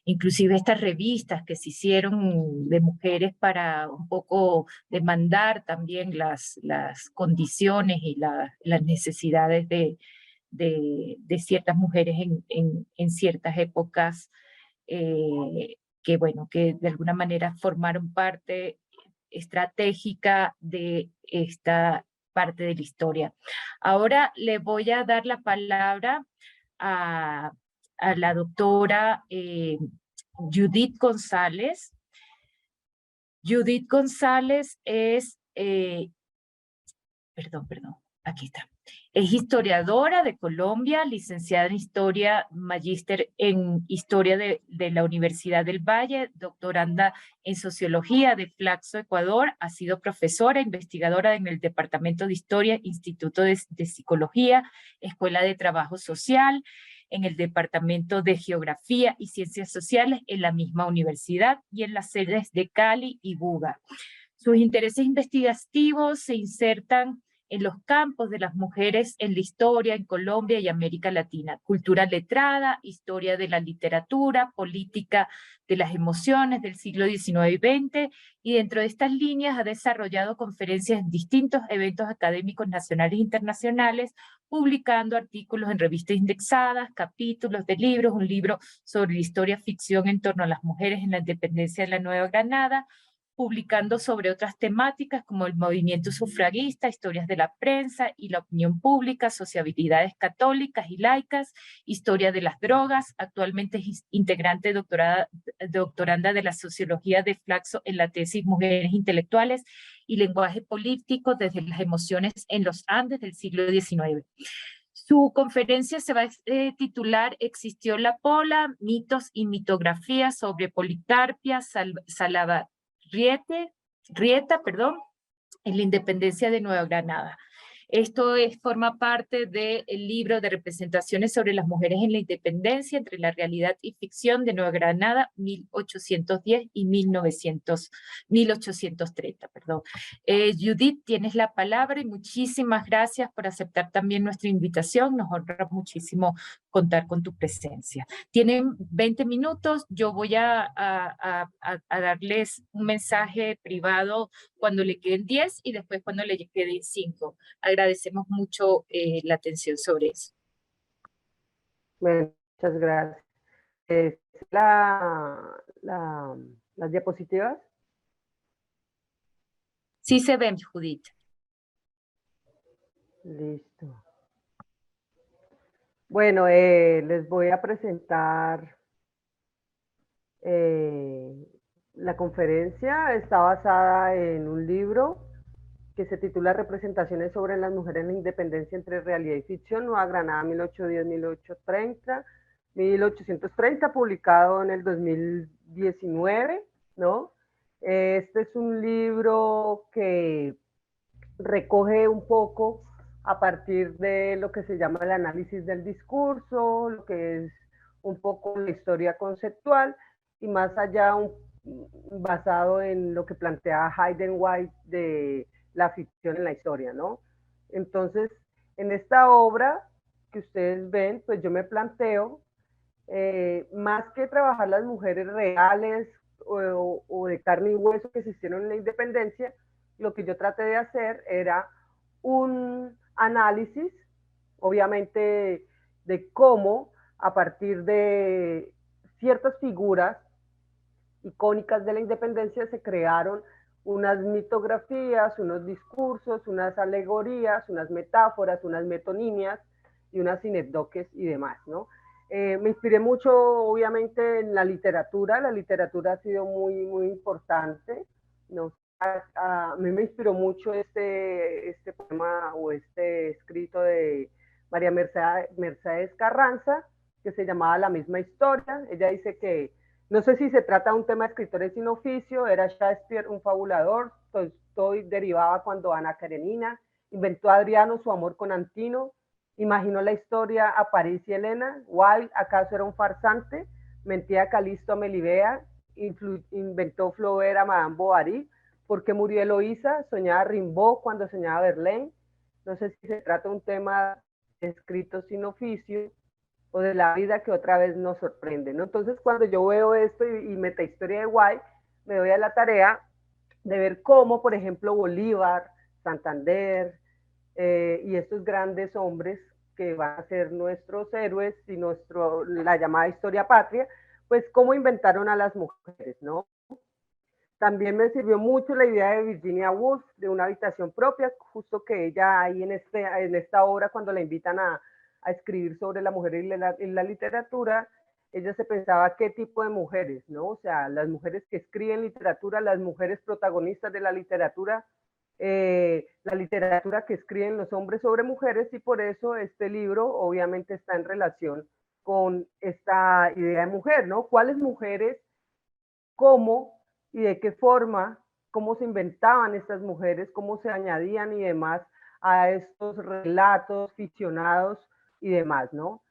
inclusive estas revistas que se hicieron de mujeres para un poco demandar también las condiciones y las necesidades de ciertas mujeres en ciertas épocas, que bueno, que de alguna manera formaron parte estratégica de esta parte de la historia. Ahora le voy a dar la palabra a la doctora Judith González. Judith González es, aquí está. Es historiadora de Colombia, licenciada en Historia, magíster en Historia de la Universidad del Valle, doctoranda en Sociología de Flaxo, Ecuador. Ha sido profesora, investigadora en el Departamento de Historia, Instituto de Psicología, Escuela de Trabajo Social, en el Departamento de Geografía y Ciencias Sociales en la misma universidad y en las sedes de Cali y Buga. Sus intereses investigativos se insertan en los campos de las mujeres en la historia en Colombia y América Latina. Cultura letrada, historia de la literatura, política de las emociones del siglo XIX y XX, y dentro de estas líneas ha desarrollado conferencias en distintos eventos académicos nacionales e internacionales, publicando artículos en revistas indexadas, capítulos de libros, un libro sobre la historia ficción en torno a las mujeres en la independencia de la Nueva Granada, publicando sobre otras temáticas como el movimiento sufragista, historias de la prensa y la opinión pública, sociabilidades católicas y laicas, historia de las drogas. Actualmente es integrante doctoranda de la sociología de Flaxo en la tesis Mujeres Intelectuales y Lenguaje Político desde las emociones en los Andes del siglo XIX. Su conferencia se va a titular ¿Existió la Pola? Mitos y mitografías sobre Policarpia Rieta, en la independencia de Nueva Granada. Esto forma parte del libro de representaciones sobre las mujeres en la independencia entre la realidad y ficción de Nueva Granada, 1810 y 1830. Judith, tienes la palabra y muchísimas gracias por aceptar también nuestra invitación. Nos honra muchísimo contar con tu presencia. Tienen 20 minutos. Yo voy a darles un mensaje privado cuando le queden 10 y después cuando le queden 5. Agradecemos mucho la atención sobre eso. Bueno, muchas gracias. ¿Las diapositivas? Sí se ven, Judith. Listo. Bueno, les voy a presentar la conferencia. Está basada en un libro que se titula Representaciones sobre las mujeres en la independencia entre realidad y ficción, Nueva Granada 1830, publicado en el 2019, ¿no? Este es un libro que recoge un poco a partir de lo que se llama el análisis del discurso, lo que es un poco la historia conceptual, y más allá basado en lo que plantea Hayden White de la ficción en la historia, ¿no? Entonces, en esta obra que ustedes ven, pues yo me planteo, más que trabajar las mujeres reales o de carne y hueso que existieron en la independencia, lo que yo traté de hacer era un análisis, obviamente, de cómo a partir de ciertas figuras icónicas de la independencia se crearon unas mitografías, unos discursos, unas alegorías, unas metáforas, unas metonimias y unas sinecdoques y demás, ¿no? Me inspiré mucho, obviamente, en la literatura. La literatura ha sido muy, muy importante, ¿no? A mí me inspiró mucho este poema o este escrito de María Mercedes Carranza, que se llamaba La misma historia. Ella dice que, no sé si se trata de un tema de escritores sin oficio, era Shakespeare un fabulador, Tolstoy derivaba cuando Ana Karenina, inventó Adriano su amor con Antino, imaginó la historia a París y Helena, Wilde acaso era un farsante, mentía Calisto a Melibea, inventó Flaubert a Madame Bovary, ¿por qué murió Eloísa? Soñaba Rimbaud cuando soñaba Verlaine. No sé si se trata de un tema de escritos sin oficio o de la vida que otra vez nos sorprende, ¿no? Entonces, cuando yo veo esto y metahistoria de White, me doy a la tarea de ver cómo, por ejemplo, Bolívar, Santander y estos grandes hombres que van a ser nuestros héroes y la llamada historia patria, pues cómo inventaron a las mujeres, ¿no? También me sirvió mucho la idea de Virginia Woolf, de una habitación propia, justo que ella ahí en esta obra, cuando la invitan a escribir sobre la mujer y la literatura, ella se pensaba qué tipo de mujeres, ¿no? O sea, las mujeres que escriben literatura, las mujeres protagonistas de la literatura que escriben los hombres sobre mujeres, y por eso este libro obviamente está en relación con esta idea de mujer, ¿no? ¿Cuáles mujeres, cómo y de qué forma, cómo se inventaban estas mujeres, cómo se añadían y demás a estos relatos ficcionados y demás, ¿no?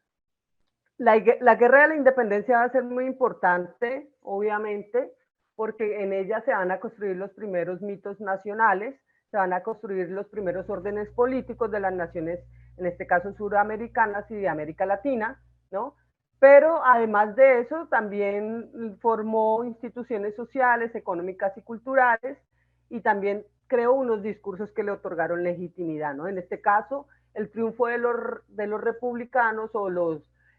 La guerra de la independencia va a ser muy importante, obviamente, porque en ella se van a construir los primeros mitos nacionales, se van a construir los primeros órdenes políticos de las naciones, en este caso suramericanas y de América Latina, ¿no? Pero además de eso, también formó instituciones sociales, económicas y culturales, y también creó unos discursos que le otorgaron legitimidad, ¿no? En este caso, el triunfo de los republicanos o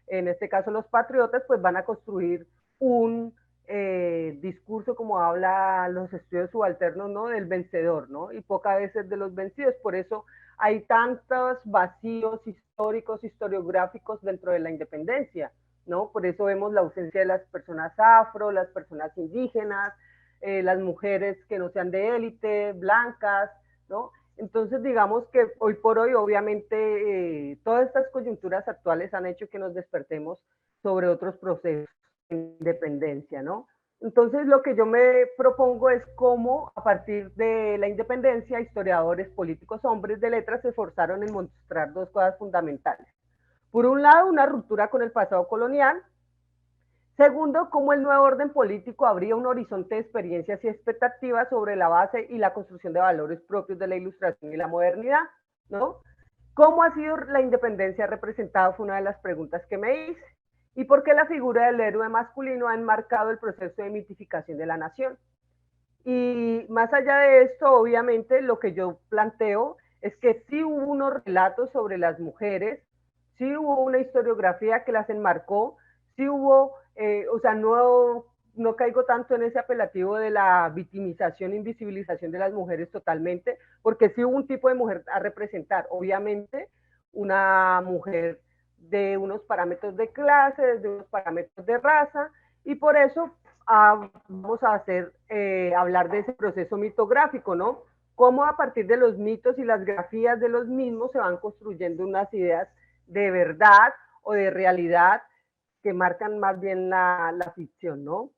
en este caso los patriotas, pues van a construir un discurso, como habla los estudios subalternos, ¿no? Del vencedor, ¿no? Y pocas veces de los vencidos. Por eso hay tantos vacíos históricos, historiográficos dentro de la independencia, ¿no? Por eso vemos la ausencia de las personas afro, las personas indígenas, las mujeres que no sean de élite, blancas, ¿no? Entonces, digamos que hoy por hoy, obviamente, todas estas coyunturas actuales han hecho que nos despertemos sobre otros procesos de independencia, ¿no? Entonces, lo que yo me propongo es cómo, a partir de la independencia, historiadores, políticos, hombres de letras se esforzaron en mostrar dos cosas fundamentales. Por un lado, una ruptura con el pasado colonial. Segundo, cómo el nuevo orden político abría un horizonte de experiencias y expectativas sobre la base y la construcción de valores propios de la ilustración y la modernidad, ¿no? ¿Cómo ha sido la independencia representada? Fue una de las preguntas que me hice. ¿Y por qué la figura del héroe masculino ha enmarcado el proceso de mitificación de la nación? Y más allá de esto, obviamente, lo que yo planteo es que sí hubo unos relatos sobre las mujeres, sí hubo una historiografía que las enmarcó, sí hubo, o sea, no caigo tanto en ese apelativo de la victimización, invisibilización de las mujeres totalmente, porque sí hubo un tipo de mujer a representar, obviamente, una mujer de unos parámetros de clase, de unos parámetros de raza, y por eso vamos a hablar de ese proceso mitográfico, ¿no? Cómo a partir de los mitos y las grafías de los mismos se van construyendo unas ideas de verdad o de realidad que marcan más bien la ficción, ¿no?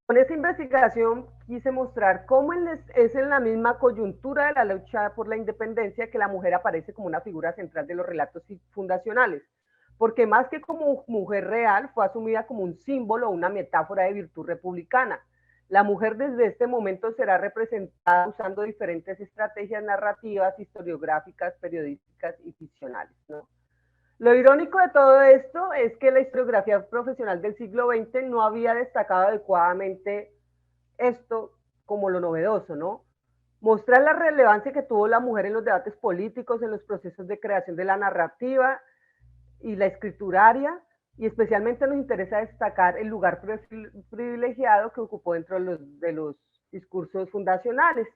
Con esta investigación quise mostrar cómo es en la misma coyuntura de la lucha por la independencia que la mujer aparece como una figura central de los relatos fundacionales, porque más que como mujer real fue asumida como un símbolo o una metáfora de virtud republicana. La mujer desde este momento será representada usando diferentes estrategias narrativas, historiográficas, periodísticas y ficcionales, ¿no? Lo irónico de todo esto es que la historiografía profesional del siglo XX no había destacado adecuadamente esto como lo novedoso, ¿no? Mostrar la relevancia que tuvo la mujer en los debates políticos, en los procesos de creación de la narrativa y la escrituraria, y especialmente nos interesa destacar el lugar privilegiado que ocupó dentro de los discursos fundacionales.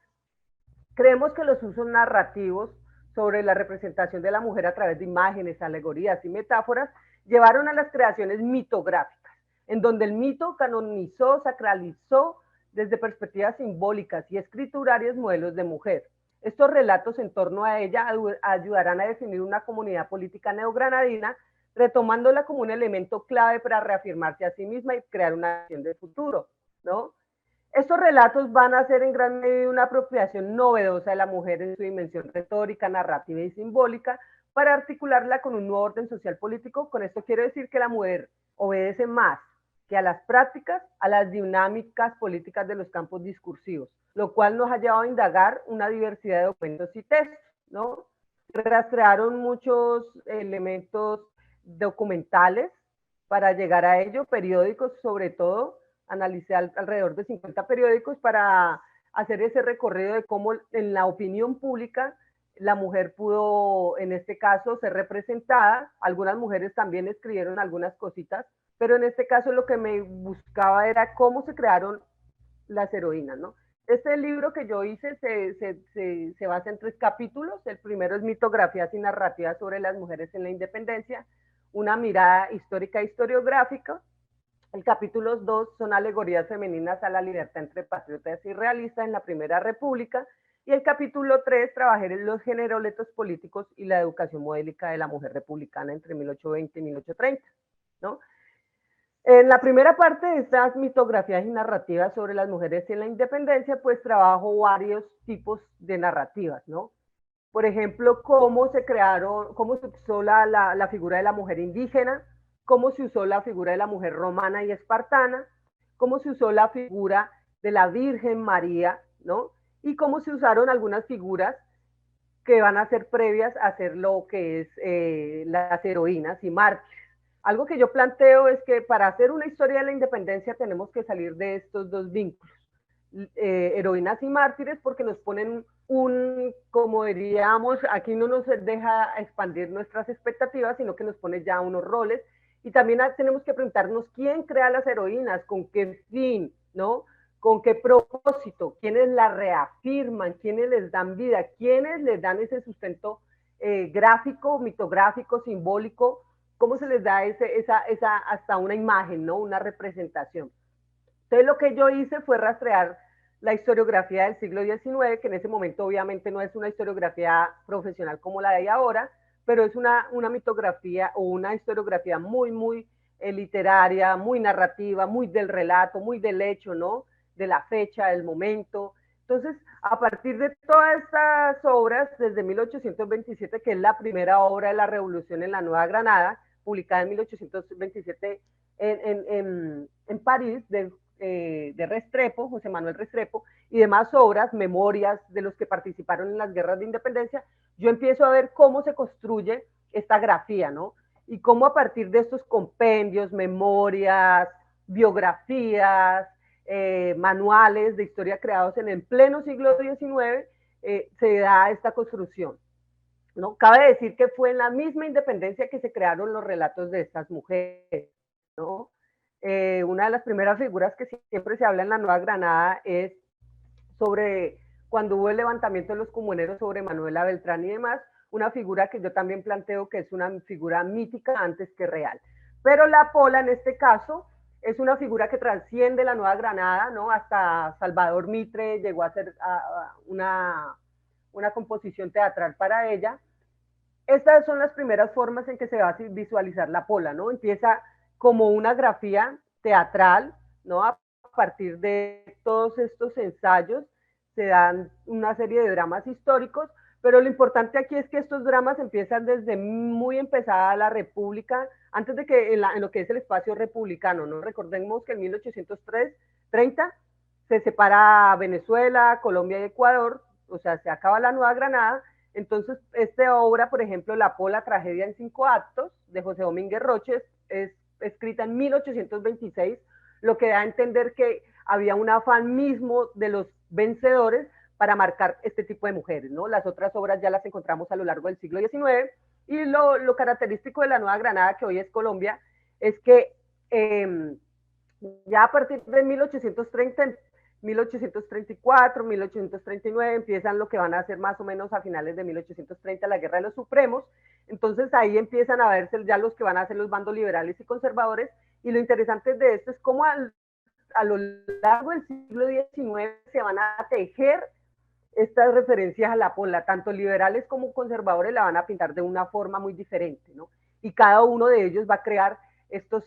Creemos que los usos narrativos sobre la representación de la mujer a través de imágenes, alegorías y metáforas llevaron a las creaciones mitográficas, en donde el mito canonizó, sacralizó desde perspectivas simbólicas y escriturarias modelos de mujer. Estos relatos en torno a ella ayudarán a definir una comunidad política neogranadina, retomándola como un elemento clave para reafirmarse a sí misma y crear una nación de futuro, ¿no? Estos relatos van a ser en gran medida una apropiación novedosa de la mujer en su dimensión retórica, narrativa y simbólica para articularla con un nuevo orden social político. Con esto quiero decir que la mujer obedece más que a las prácticas, a las dinámicas políticas de los campos discursivos, lo cual nos ha llevado a indagar una diversidad de documentos y textos, ¿no? Rastrearon muchos elementos documentales para llegar a ello, periódicos sobre todo, analicé alrededor de 50 periódicos para hacer ese recorrido de cómo en la opinión pública la mujer pudo, en este caso, ser representada. Algunas mujeres también escribieron algunas cositas, pero en este caso lo que me buscaba era cómo se crearon las heroínas, ¿no? Este libro que yo hice se basa en 3 capítulos. El primero es mitografías y narrativas sobre las mujeres en la independencia, una mirada histórica e historiográfica. El capítulo 2 son alegorías femeninas a la libertad entre patriotas y realistas en la Primera República. Y el capítulo 3, trabajar en los generoletos políticos y la educación modélica de la mujer republicana entre 1820 y 1830, ¿no? En la primera parte de estas mitografías y narrativas sobre las mujeres en la independencia, pues trabajo varios tipos de narrativas, ¿no? Por ejemplo, cómo se usó la figura de la mujer indígena, cómo se usó la figura de la mujer romana y espartana, cómo se usó la figura de la Virgen María, ¿no? y cómo se usaron algunas figuras que van a ser previas a hacer lo que es las heroínas y mártires. Algo que yo planteo es que para hacer una historia de la independencia tenemos que salir de estos dos vínculos, heroínas y mártires, porque nos ponen como diríamos, aquí no nos deja expandir nuestras expectativas, sino que nos pone ya unos roles, y también tenemos que preguntarnos quién crea las heroínas, con qué fin, ¿no? ¿Con qué propósito? ¿Quiénes las reafirman? ¿Quiénes les dan vida? ¿Quiénes les dan ese sustento gráfico, mitográfico, simbólico? ¿Cómo se les da hasta una imagen, ¿no? Una representación? Entonces lo que yo hice fue rastrear la historiografía del siglo XIX, que en ese momento obviamente no es una historiografía profesional como la de hay ahora, pero es una mitografía o una historiografía muy literaria, muy narrativa, muy del relato, muy del hecho, ¿no? De la fecha, del momento. Entonces, a partir de todas estas obras, desde 1827, que es la primera obra de la Revolución en la Nueva Granada, publicada en 1827 en París, de Restrepo, José Manuel Restrepo, y demás obras, memorias de los que participaron en las guerras de independencia, yo empiezo a ver cómo se construye esta grafía, ¿no? Y cómo a partir de estos compendios, memorias, biografías, manuales de historia creados en el pleno siglo XIX, se da esta construcción, ¿no? Cabe decir que fue en la misma independencia que se crearon los relatos de estas mujeres, ¿no? Una de las primeras figuras que siempre se habla en la Nueva Granada es sobre cuando hubo el levantamiento de los comuneros sobre Manuela Beltrán y demás, una figura que yo también planteo que es una figura mítica antes que real. Pero la Pola en este caso es una figura que trasciende la Nueva Granada, ¿no? Hasta Salvador Mitre llegó a hacer una composición teatral para ella. Estas son las primeras formas en que se va a visualizar la Pola, ¿no? Empieza como una grafía teatral, ¿no? A partir de todos estos ensayos se dan una serie de dramas históricos, pero lo importante aquí es que estos dramas empiezan desde muy empezada la República, antes de que en lo que es el espacio republicano, ¿no? Recordemos que en 1830 se separa Venezuela, Colombia y Ecuador, o sea, se acaba la Nueva Granada. Entonces, esta obra, por ejemplo, La Pola, tragedia en 5 actos, de José Domínguez Roches, es escrita en 1826, lo que da a entender que había un afán mismo de los vencedores para marcar este tipo de mujeres, ¿no? Las otras obras ya las encontramos a lo largo del siglo XIX, y lo característico de la Nueva Granada, que hoy es Colombia, es que ya a partir de 1830, 1834, 1839, empiezan lo que van a ser más o menos a finales de 1830 la Guerra de los Supremos. Entonces ahí empiezan a verse ya los que van a ser los bandos liberales y conservadores, y lo interesante de esto es cómo a lo largo del siglo XIX se van a tejer estas referencias a la Pola, tanto liberales como conservadores la van a pintar de una forma muy diferente, ¿no? Y cada uno de ellos va a crear estas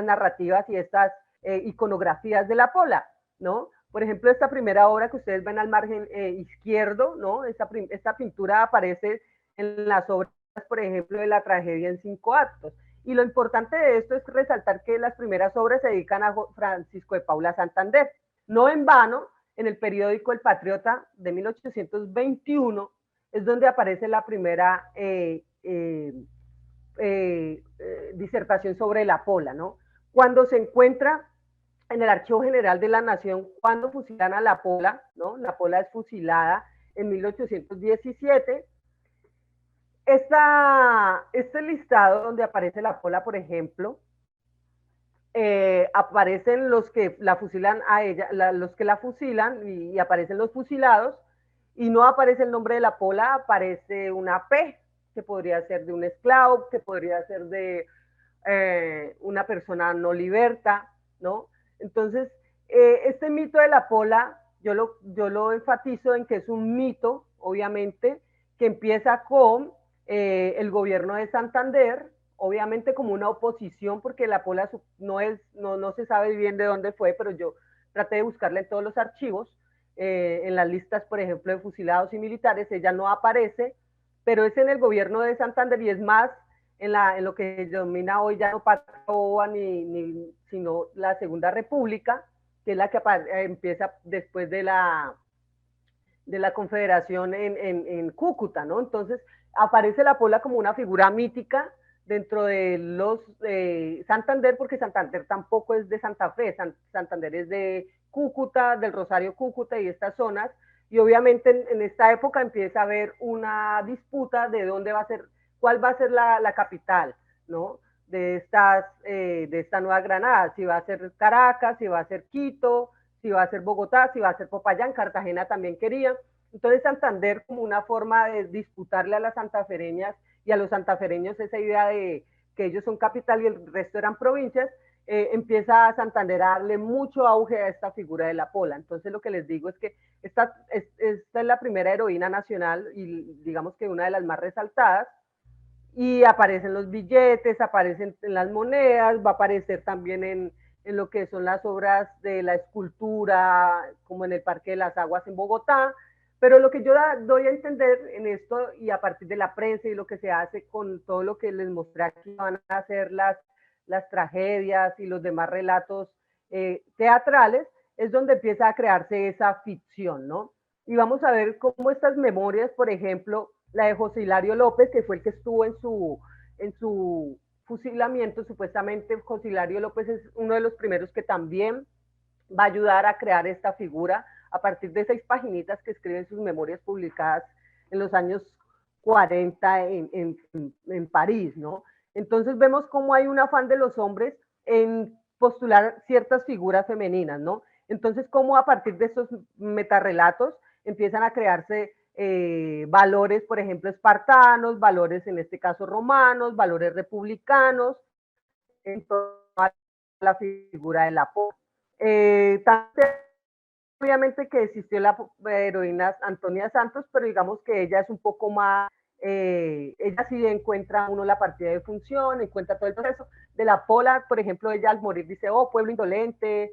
narrativas y estas iconografías de la Pola, ¿no? Por ejemplo, esta primera obra que ustedes ven al margen izquierdo, ¿no? Esta pintura aparece en las obras, por ejemplo, de la tragedia en 5 actos. Y lo importante de esto es resaltar que las primeras obras se dedican a Francisco de Paula Santander. No en vano, en el periódico El Patriota de 1821 es donde aparece la primera disertación sobre la Pola, ¿no? Cuando se encuentra en el Archivo General de la Nación, cuando fusilan a la Pola, ¿no? La Pola es fusilada en 1817. Este listado donde aparece la Pola, por ejemplo, aparecen los que la fusilan a ella, los que la fusilan, y aparecen los fusilados, y no aparece el nombre de la Pola, aparece una P, que podría ser de un esclavo, que podría ser de una persona no liberta, ¿no? Entonces, este mito de la Pola, yo lo enfatizo en que es un mito, obviamente, que empieza con el gobierno de Santander, obviamente como una oposición, porque la Pola no se sabe bien de dónde fue, pero yo traté de buscarla en todos los archivos, en las listas, por ejemplo, de fusilados y militares, ella no aparece, pero es en el gobierno de Santander, y es más en lo que se denomina hoy ya no Patria Boba, sino la Segunda República, que es la que empieza después de la la Confederación en Cúcuta, ¿no? Entonces aparece la pola como una figura mítica dentro de los Santander, porque Santander tampoco es de Santa Fe, Santander es de Cúcuta, del Rosario Cúcuta y estas zonas, y obviamente en esta época empieza a haber una disputa de dónde va a ser, cuál va a ser la capital, ¿no? De esta Nueva Granada, si va a ser Caracas, si va a ser Quito, si va a ser Bogotá, si va a ser Popayán, Cartagena también quería. Entonces Santander, como una forma de disputarle a las santafereñas y a los santafereños esa idea de que ellos son capital y el resto eran provincias, empieza a Santander a darle mucho auge a esta figura de la pola. Entonces lo que les digo es que esta es la primera heroína nacional y digamos que una de las más resaltadas, y aparecen los billetes, aparecen en las monedas, va a aparecer también en lo que son las obras de la escultura, como en el Parque de las Aguas en Bogotá, pero lo que yo doy a entender en esto, y a partir de la prensa y lo que se hace con todo lo que les mostré aquí, van a hacer las tragedias y los demás relatos teatrales, es donde empieza a crearse esa ficción, ¿no? Y vamos a ver cómo estas memorias, por ejemplo, la de José Hilario López, que fue el que estuvo en su fusilamiento, supuestamente José Hilario López es uno de los primeros que también va a ayudar a crear esta figura a partir de 6 paginitas que escriben sus memorias publicadas en los años 40 en París, ¿no? Entonces vemos cómo hay un afán de los hombres en postular ciertas figuras femeninas, ¿no? Entonces cómo a partir de esos metarrelatos empiezan a crearse valores, por ejemplo, espartanos, valores en este caso romanos, valores republicanos, en toda la figura de la pola. Obviamente que existió la heroína Antonia Santos, pero digamos que ella es un poco más, ella sí encuentra uno la partida de función, encuentra todo el proceso. De la pola, por ejemplo, ella al morir dice, oh, pueblo indolente,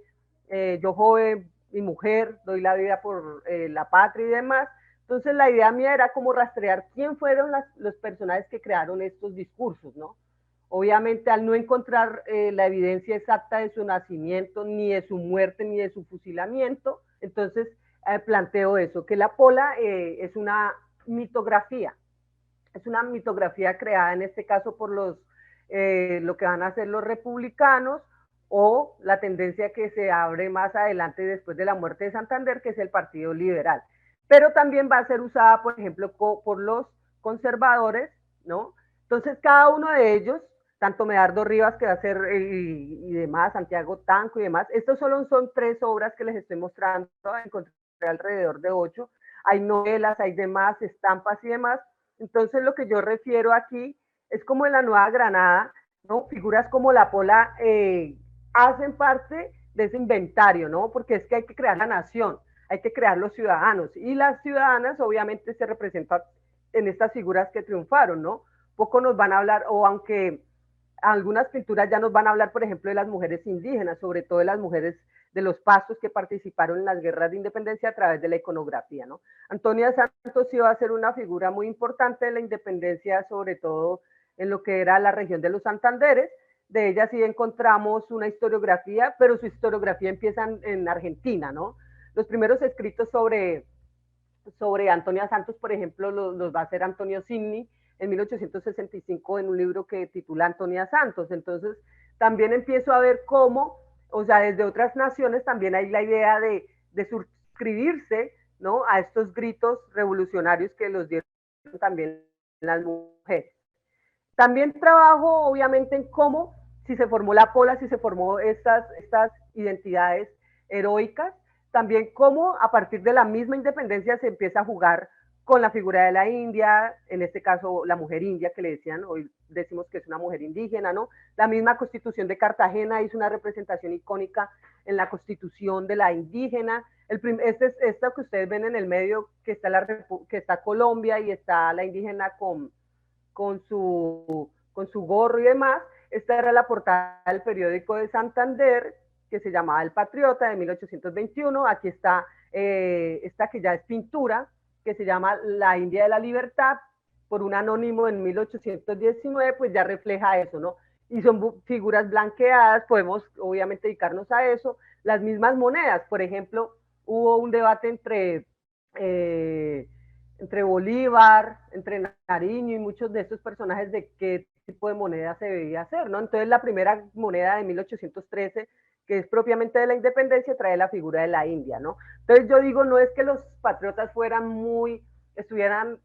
yo joven y mujer, doy la vida por la patria y demás. Entonces la idea mía era como rastrear quién fueron los personajes que crearon estos discursos, ¿no? Obviamente al no encontrar la evidencia exacta de su nacimiento, ni de su muerte, ni de su fusilamiento, entonces planteo eso, que la pola es una mitografía creada en este caso por lo que van a hacer los republicanos, o la tendencia que se abre más adelante después de la muerte de Santander, que es el Partido Liberal. Pero también va a ser usada, por ejemplo, por los conservadores, ¿no? Entonces, cada uno de ellos, tanto Medardo Rivas, que va a ser, y demás, Santiago Tanco y demás, estos solo son 3 obras que les estoy mostrando, encontré alrededor de 8, hay novelas, hay demás, estampas y demás. Entonces, lo que yo refiero aquí es como en la Nueva Granada, ¿no? Figuras como la pola hacen parte de ese inventario, ¿no? Porque es que hay que crear la nación, hay que crear los ciudadanos, y las ciudadanas obviamente se representan en estas figuras que triunfaron, ¿no? Poco nos van a hablar, o aunque algunas pinturas ya nos van a hablar, por ejemplo, de las mujeres indígenas, sobre todo de las mujeres de los pastos que participaron en las guerras de independencia a través de la iconografía, ¿no? Antonia Santos iba a ser una figura muy importante de la independencia, sobre todo en lo que era la región de los Santanderes. De ella sí encontramos una historiografía, pero su historiografía empieza en Argentina, ¿no? Los primeros escritos sobre Antonia Santos, por ejemplo, los va a hacer Antonio Signi en 1865 en un libro que titula Antonia Santos. Entonces, también empiezo a ver cómo, o sea, desde otras naciones también hay la idea de suscribirse, ¿no?, a estos gritos revolucionarios que los dieron también las mujeres. También trabajo, obviamente, en cómo, si se formó la pola, si se formó estas identidades heroicas, también cómo a partir de la misma independencia se empieza a jugar con la figura de la India, en este caso la mujer india que le decían, hoy decimos que es una mujer indígena, ¿no? La misma Constitución de Cartagena hizo una representación icónica en la Constitución de la indígena. Esto que ustedes ven en el medio, que está Colombia y está la indígena con su gorro y demás. Esta era la portada del periódico de Santander, que se llamaba El Patriota, de 1821. Aquí está esta que ya es pintura, que se llama La India de la Libertad, por un anónimo en 1819, pues ya refleja eso, ¿no? Y son figuras blanqueadas, podemos obviamente dedicarnos a eso. Las mismas monedas, por ejemplo, hubo un debate entre entre Bolívar, entre Nariño y muchos de estos personajes de qué tipo de moneda se debía hacer, ¿no? Entonces la primera moneda de 1813, que es propiamente de la independencia, trae la figura de la India, ¿no? Entonces yo digo, no es que los patriotas estuvieran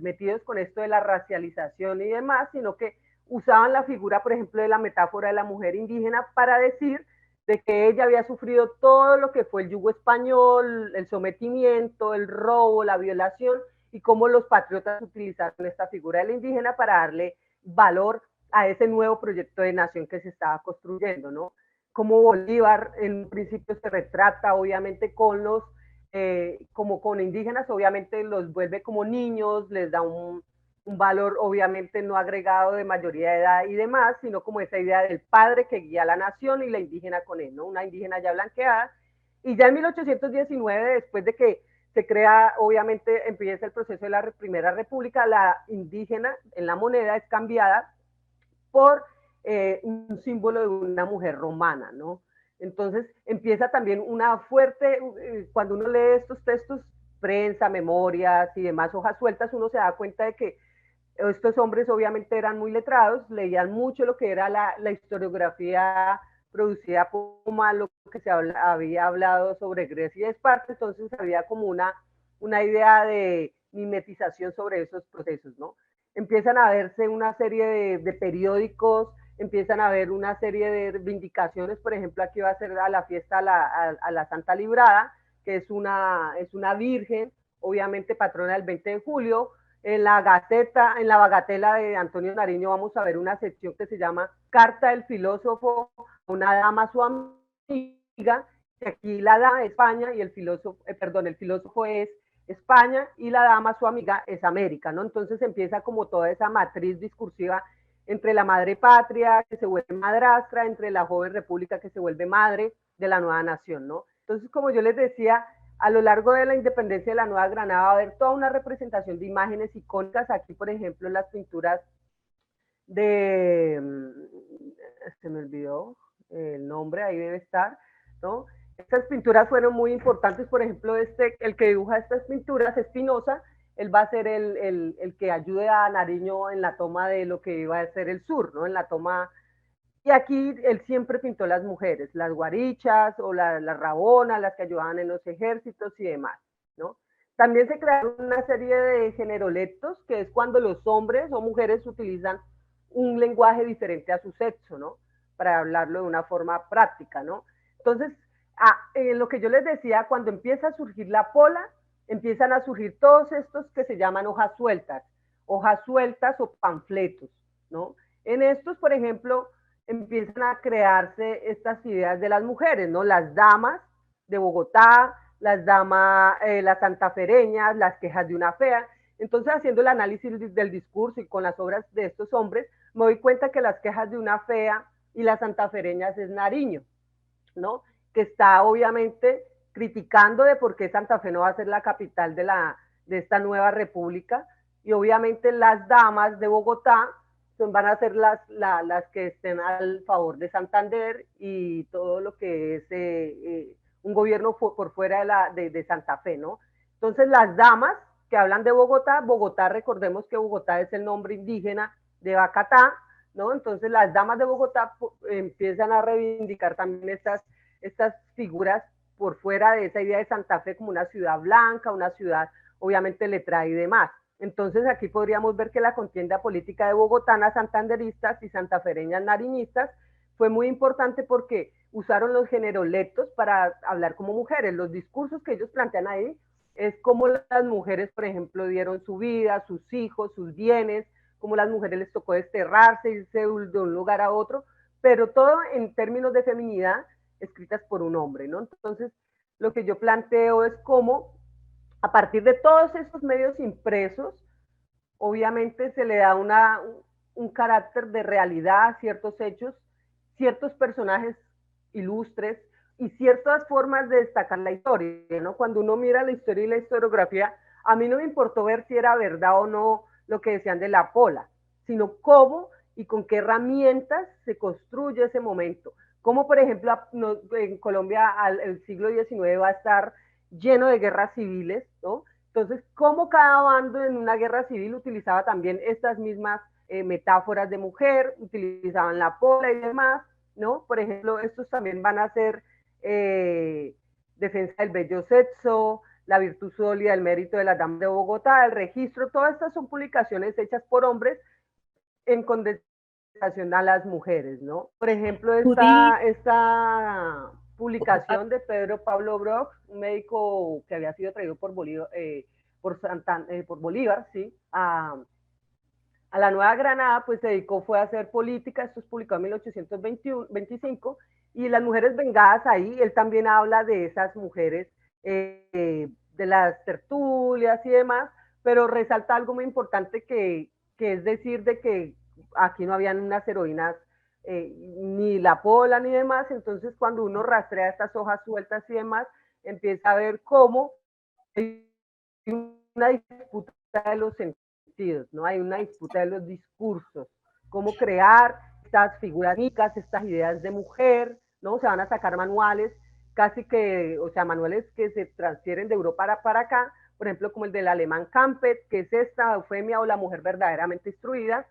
metidos con esto de la racialización y demás, sino que usaban la figura, por ejemplo, de la metáfora de la mujer indígena para decir de que ella había sufrido todo lo que fue el yugo español, el sometimiento, el robo, la violación, y cómo los patriotas utilizaron esta figura de la indígena para darle valor a ese nuevo proyecto de nación que se estaba construyendo, ¿no? Como Bolívar en un principio se retrata, obviamente, como con indígenas, obviamente los vuelve como niños, les da un valor obviamente no agregado de mayoría de edad y demás, sino como esa idea del padre que guía a la nación y la indígena con él, ¿no? Una indígena ya blanqueada. Y ya en 1819, después de que se crea, obviamente empieza el proceso de la Primera República, la indígena en la moneda es cambiada por un símbolo de una mujer romana, ¿no? Entonces empieza también una fuerte, cuando uno lee estos textos, prensa, memorias y demás hojas sueltas, uno se da cuenta de que estos hombres obviamente eran muy letrados, leían mucho lo que era la historiografía producida por Poma, lo que había hablado sobre Grecia y Esparta, entonces había como una idea de mimetización sobre esos procesos, ¿no? Empiezan a verse una serie de periódicos, empiezan a ver una serie de reivindicaciones, por ejemplo, aquí va a ser a la fiesta a la Santa Librada, que es una virgen, obviamente patrona del 20 de julio, en la Gaceta, en la Bagatela de Antonio Nariño vamos a ver una sección que se llama Carta del filósofo a una dama a su amiga, que aquí la dama es España y el filósofo es España y la dama, su amiga, es América, ¿no? Entonces empieza como toda esa matriz discursiva entre la madre patria, que se vuelve madrastra, entre la joven república, que se vuelve madre de la nueva nación, ¿no? Entonces, como yo les decía, a lo largo de la independencia de la Nueva Granada va a haber toda una representación de imágenes icónicas. Aquí, por ejemplo, las pinturas de, se me olvidó el nombre, ahí debe estar, ¿no? Estas pinturas fueron muy importantes, por ejemplo, el que dibuja estas pinturas, Espinosa, él va a ser el que ayude a Nariño en la toma de lo que iba a ser el sur, ¿no? En la toma. Y aquí él siempre pintó las mujeres, las guarichas o las rabonas, las que ayudaban en los ejércitos y demás, ¿no? También se crearon una serie de generoletos, que es cuando los hombres o mujeres utilizan un lenguaje diferente a su sexo, ¿no? Para hablarlo de una forma práctica, ¿no? Entonces, lo que yo les decía, cuando empieza a surgir la pola, empiezan a surgir todos estos que se llaman hojas sueltas o panfletos, ¿no? En estos, por ejemplo, empiezan a crearse estas ideas de las mujeres, ¿no? Las damas de Bogotá, las santafereñas, las quejas de una fea. Entonces, haciendo el análisis del discurso y con las obras de estos hombres, me doy cuenta que las quejas de una fea y las santafereñas es Nariño, ¿no? Que está obviamente criticando de por qué Santa Fe no va a ser la capital de esta nueva república, y obviamente las damas de Bogotá van a ser las que estén al favor de Santander y todo lo que es un gobierno por fuera de Santa Fe, ¿no? Entonces las damas que hablan de Bogotá, recordemos que Bogotá es el nombre indígena de Bacatá, ¿no? Entonces las damas de Bogotá empiezan a reivindicar también estas figuras por fuera de esa idea de Santa Fe como una ciudad blanca, una ciudad obviamente letrada y demás. Entonces aquí podríamos ver que la contienda política de bogotanas santanderistas y santafereñas nariñistas fue muy importante porque usaron los generoletos para hablar como mujeres. Los discursos que ellos plantean ahí es cómo las mujeres, por ejemplo, dieron su vida, sus hijos, sus bienes, cómo las mujeres les tocó desterrarse, irse de un lugar a otro, pero todo en términos de feminidad escritas por un hombre, ¿no? Entonces, lo que yo planteo es cómo a partir de todos estos medios impresos, obviamente se le da un carácter de realidad a ciertos hechos, ciertos personajes ilustres y ciertas formas de destacar la historia, ¿no? Cuando uno mira la historia y la historiografía, a mí no me importó ver si era verdad o no lo que decían de la pola, sino cómo y con qué herramientas se construye ese momento. Como por ejemplo en Colombia el siglo XIX va a estar lleno de guerras civiles, ¿no? Entonces, cómo cada bando en una guerra civil utilizaba también estas mismas metáforas de mujer, utilizaban la pola y demás, ¿no? Por ejemplo, estos también van a ser defensa del bello sexo, la virtud sólida, el mérito de las damas de Bogotá, el registro, todas estas son publicaciones hechas por hombres en condensación a las mujeres, ¿no? Por ejemplo, esta publicación de Pedro Pablo Brock, un médico que había sido traído por Bolívar, por Bolívar, ¿sí? A la Nueva Granada, pues se dedicó, fue a hacer política, esto es publicado en 1825, y las mujeres vengadas ahí, él también habla de esas mujeres, de las tertulias y demás, pero resalta algo muy importante que es decir, de que aquí no habían unas heroínas, ni la pola ni demás, entonces cuando uno rastrea estas hojas sueltas y demás, empieza a ver cómo hay una disputa de los sentidos, ¿no? Hay una disputa de los discursos, cómo crear estas figuras micas, estas ideas de mujer, ¿no? Se van a sacar manuales, casi que, o sea, manuales que se transfieren de Europa para acá, por ejemplo, como el del alemán Campet, que es esta Eufemia o la mujer verdaderamente instruida,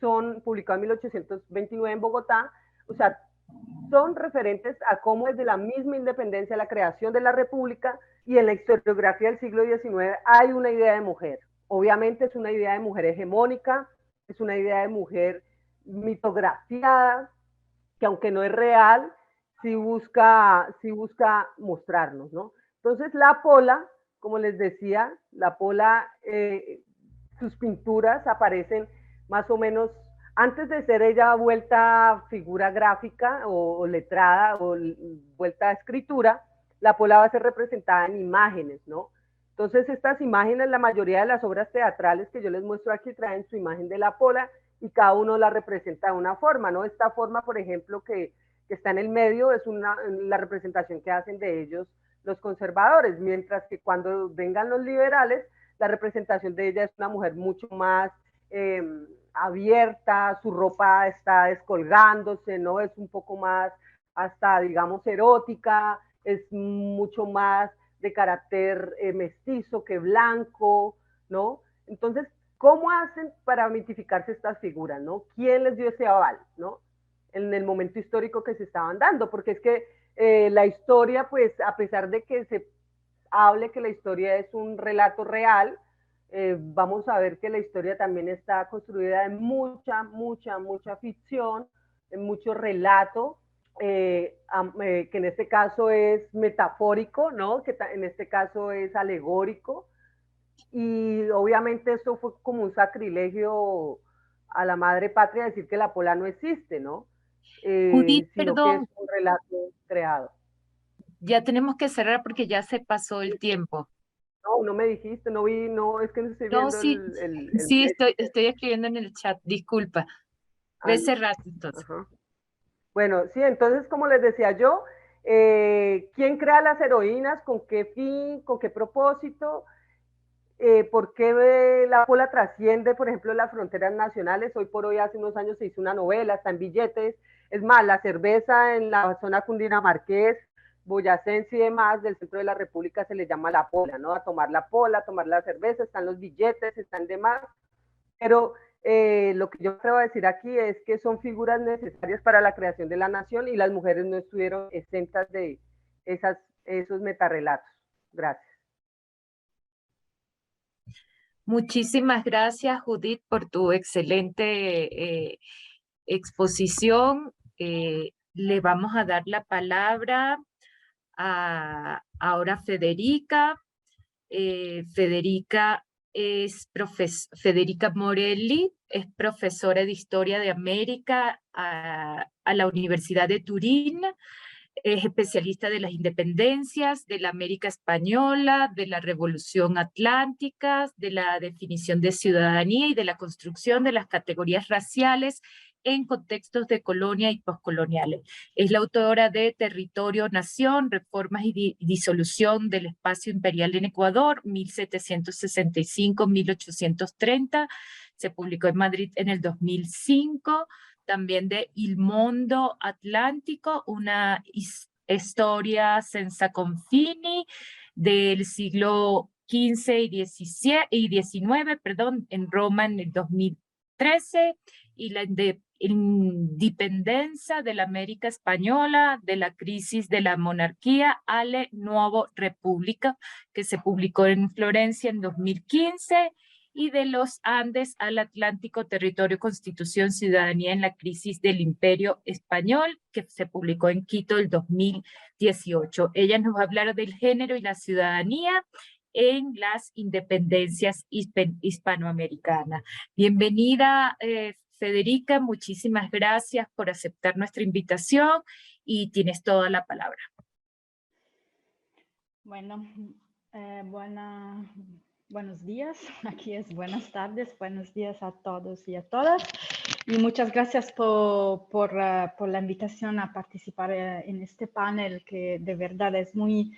son publicados en 1829 en Bogotá, o sea, son referentes a cómo desde la misma independencia, la creación de la república y en la historiografía del siglo XIX hay una idea de mujer. Obviamente es una idea de mujer hegemónica, es una idea de mujer mitografiada, que aunque no es real, sí busca mostrarnos, ¿no? Entonces la Pola, como les decía, la Pola, sus pinturas aparecen más o menos antes de ser ella vuelta figura gráfica o letrada o vuelta a escritura, la Pola va a ser representada en imágenes, ¿no? Entonces estas imágenes, la mayoría de las obras teatrales que yo les muestro aquí traen su imagen de la Pola y cada uno la representa de una forma, ¿no? Esta forma, por ejemplo, que está en el medio es la representación que hacen de ellos los conservadores, mientras que cuando vengan los liberales, la representación de ella es una mujer mucho más abierta, su ropa está descolgándose, ¿no? Es un poco más hasta, digamos, erótica, es mucho más de carácter mestizo que blanco, ¿no? Entonces, ¿cómo hacen para mitificarse estas figuras, ¿no? ¿Quién les dio ese aval, ¿no? En el momento histórico que se estaban dando, porque es que la historia, pues, a pesar de que se hable que la historia es un relato real, vamos a ver que la historia también está construida en mucha ficción, en mucho relato, que en este caso es metafórico, ¿no? Que en este caso es alegórico, y obviamente esto fue como un sacrilegio a la madre patria decir que la Pola no existe, ¿no? Judith, Sino que es perdón, un relato creado. ya tenemos que cerrar porque ya se pasó el tiempo. No, no me dijiste, no vi, no, es que no estoy No, viendo sí, sí, el estoy escribiendo en el chat, disculpa. Ve ah, cerrando entonces. ajá. Bueno, sí, entonces como les decía yo, ¿quién crea las heroínas? ¿Con qué fin? ¿Con qué propósito? ¿Por qué la Pola trasciende, por ejemplo, las fronteras nacionales? Hoy por hoy, hace unos años se hizo una novela, está en billetes. Es más, la cerveza en la zona cundinamarqués, boyacense y demás del centro de la República se le llama la Pola, ¿no? A tomar la Pola, a tomar la cerveza, están los billetes, están demás. Pero lo que yo creo decir aquí es que son figuras necesarias para la creación de la nación y las mujeres no estuvieron exentas de esos metarrelatos. Gracias. Muchísimas gracias, Judith, por tu excelente exposición. Le vamos a dar la palabra a ahora Federica. Federica Morelli es profesora de Historia de América a la Universidad de Turín. Es especialista de las independencias, de la América Española, de la Revolución Atlántica, de la definición de ciudadanía y de la construcción de las categorías raciales en contextos de colonia y poscoloniales. Es la autora de Territorio, Nación, Reformas y Disolución del Espacio Imperial en Ecuador, 1765-1830. Se publicó en Madrid en el 2005. También de Il Mondo Atlántico, una historia senza confini del siglo 15 y 19, perdón, en Roma en el 2013, y la independencia de la América Española, de la crisis de la monarquía a la nueva república, que se publicó en Florencia en 2015, y de los Andes al Atlántico, territorio, constitución, ciudadanía en la crisis del Imperio Español, que se publicó en Quito el 2018. Ella nos va a hablar del género y la ciudadanía en las independencias hispanoamericanas. Bienvenida, Federica, muchísimas gracias por aceptar nuestra invitación y tienes toda la palabra. Bueno, buenos días, aquí es buenas tardes, buenos días a todos y a todas. Y muchas gracias por la invitación a participar en este panel que de verdad es muy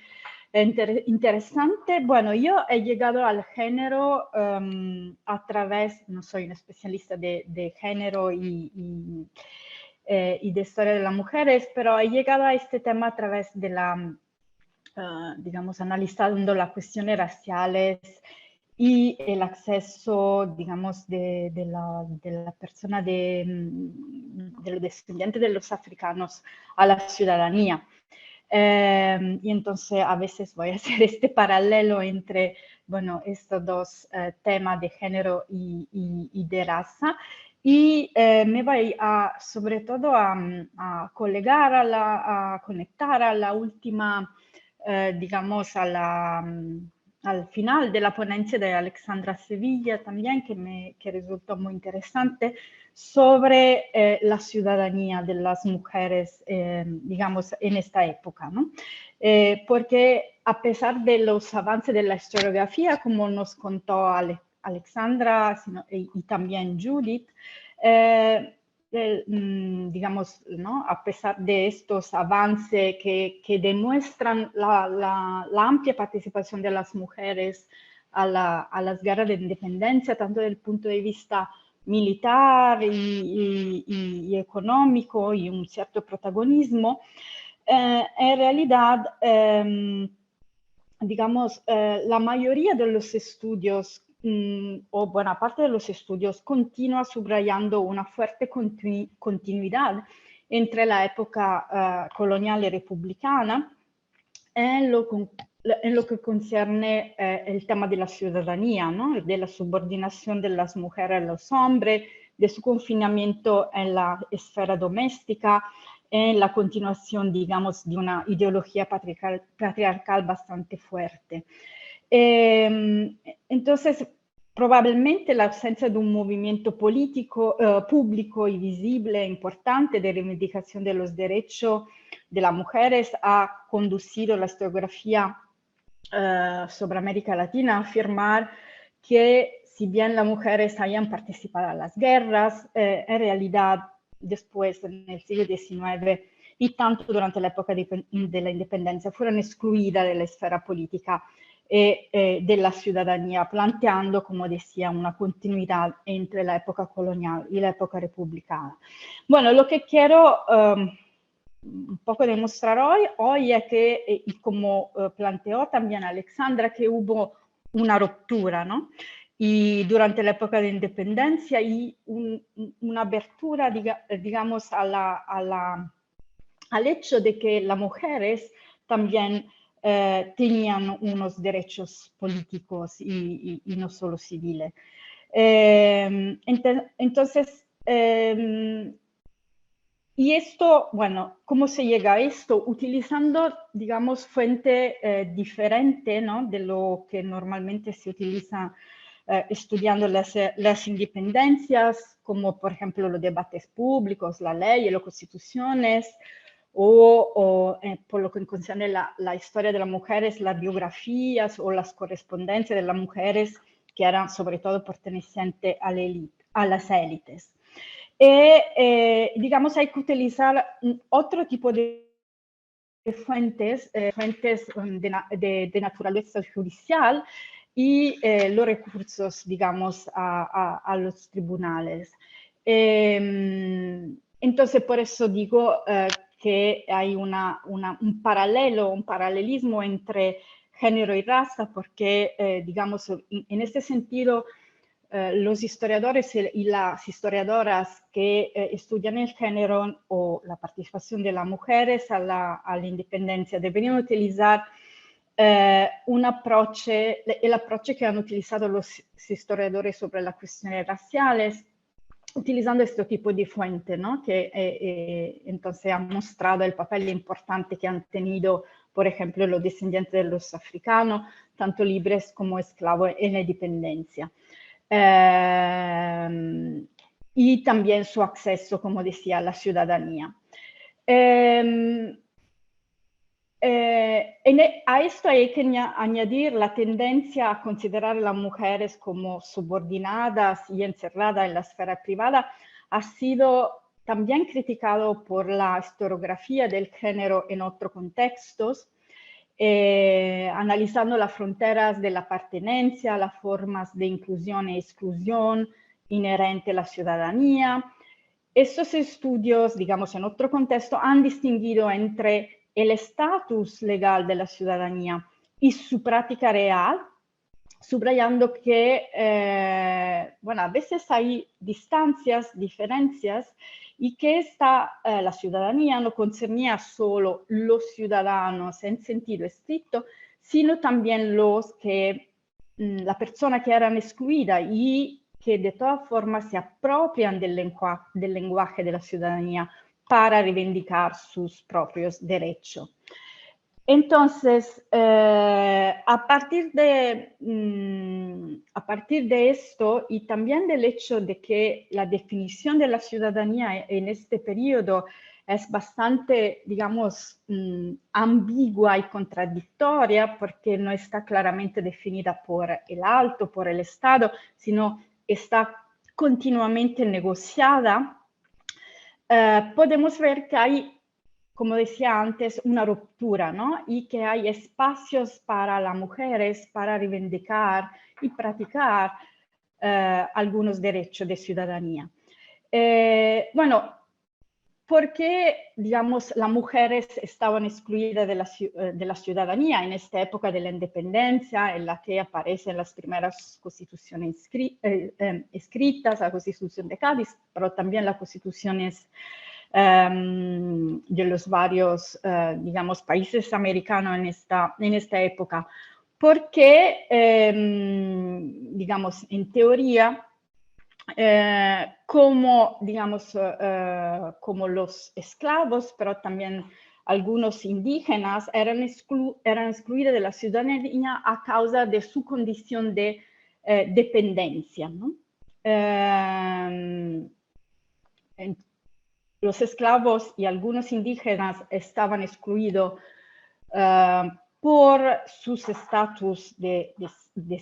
interesante. Bueno, yo he llegado al género a través, no soy una especialista de género y de historia de las mujeres, pero he llegado a este tema a través de la, digamos, analizando las cuestiones raciales y el acceso, digamos, de la persona de los descendientes de los africanos a la ciudadanía. Y entonces a veces voy a hacer este paralelo entre, bueno, estos dos temas de género y de raza. Y me voy sobre todo a colegar, a conectar a la última, digamos, al final de la ponencia de Alexandra Sevilla también, que resultó muy interesante, sobre la ciudadanía de las mujeres, digamos, en esta época, ¿no? Porque a pesar de los avances de la historiografía, como nos contó Alexandra y también Judith, digamos, ¿no? A pesar de estos avances que demuestran la amplia participación de las mujeres a las guerras de independencia, tanto desde el punto de vista militar y económico y un cierto protagonismo, en realidad, digamos, la mayoría de los estudios o buena parte de los estudios continúa subrayando una fuerte continuidad entre la época colonial y republicana en lo que concierne el tema de la ciudadanía, ¿no? De la subordinación de las mujeres a los hombres, de su confinamiento en la esfera doméstica, en la continuación, digamos, de una ideología patriarcal bastante fuerte. Entonces, probablemente la ausencia de un movimiento político, público y visible, importante, de reivindicación de los derechos de las mujeres ha conducido la historiografía sobre América Latina a afirmar que si bien las mujeres hayan participado en las guerras, en realidad después, en el siglo XIX y tanto durante la época de la independencia, fueron excluidas de la esfera política de la ciudadanía, planteando, como decía, una continuidad entre la época colonial y la época republicana. Bueno, lo que quiero un poco demostrar hoy es que, y como planteó también Alexandra, que hubo una ruptura, ¿no? Y durante la época de independencia y una apertura, digamos, al hecho de que las mujeres también tenían unos derechos políticos y no solo civiles. Entonces, y esto, bueno, ¿cómo se llega a esto? Utilizando, digamos, fuente diferente, ¿no? De lo que normalmente se utiliza estudiando las independencias, como por ejemplo los debates públicos, la ley, las constituciones, o por lo que concierne la historia de las mujeres, las biografías o las correspondencias de las mujeres que eran sobre todo pertenecientes a las élites. Digamos, hay que utilizar otro tipo de fuentes de naturaleza judicial y los recursos, digamos, a los tribunales. Entonces, por eso digo que hay un paralelismo entre género y raza, porque, digamos, en este sentido, los historiadores y las historiadoras que estudian el género o la participación de las mujeres a la independencia deberían utilizar el approach que han utilizado los historiadores sobre las cuestiones raciales, utilizando este tipo de fuente, ¿no? Que entonces han mostrado el papel importante que han tenido, por ejemplo, los descendientes de los africanos, tanto libres como esclavos en la independencia. Y también su acceso, como decía, a la ciudadanía. A esto hay que añadir la tendencia a considerar a las mujeres como subordinadas y encerradas en la esfera privada. Ha sido también criticado por la historiografía del género en otros contextos, analizando las fronteras de la pertenencia, las formas de inclusión e exclusión inherente a la ciudadanía. Estos estudios, digamos, en otro contexto, han distinguido entre el estatus legal de la ciudadanía y su práctica real, subrayando que, bueno, a veces hay distancias, diferencias, y que la ciudadanía no concernía solo los ciudadanos en sentido estricto, sino también la persona que eran excluida y que de todas formas se apropian del lenguaje de la ciudadanía para reivindicar sus propios derechos. Entonces, a partir de esto y también del hecho de que la definición de la ciudadanía en este periodo es bastante, digamos, ambigua y contradictoria, porque no está claramente definida por el alto, por el Estado, sino está continuamente negociada, podemos ver que hay, como decía antes, una ruptura, ¿no? Y que hay espacios para las mujeres para reivindicar y practicar algunos derechos de ciudadanía. Bueno, ¿por qué, digamos, las mujeres estaban excluidas de la ciudadanía en esta época de la independencia, en la que aparecen las primeras constituciones escritas, la Constitución de Cádiz, pero también las constituciones de los varios, digamos, países americanos en esta época? Porque, digamos, en teoría, como, digamos, como los esclavos, pero también algunos indígenas eran excluidos de la ciudadanía a causa de su condición de dependencia, ¿no? Los esclavos y algunos indígenas estaban excluidos por sus estatus de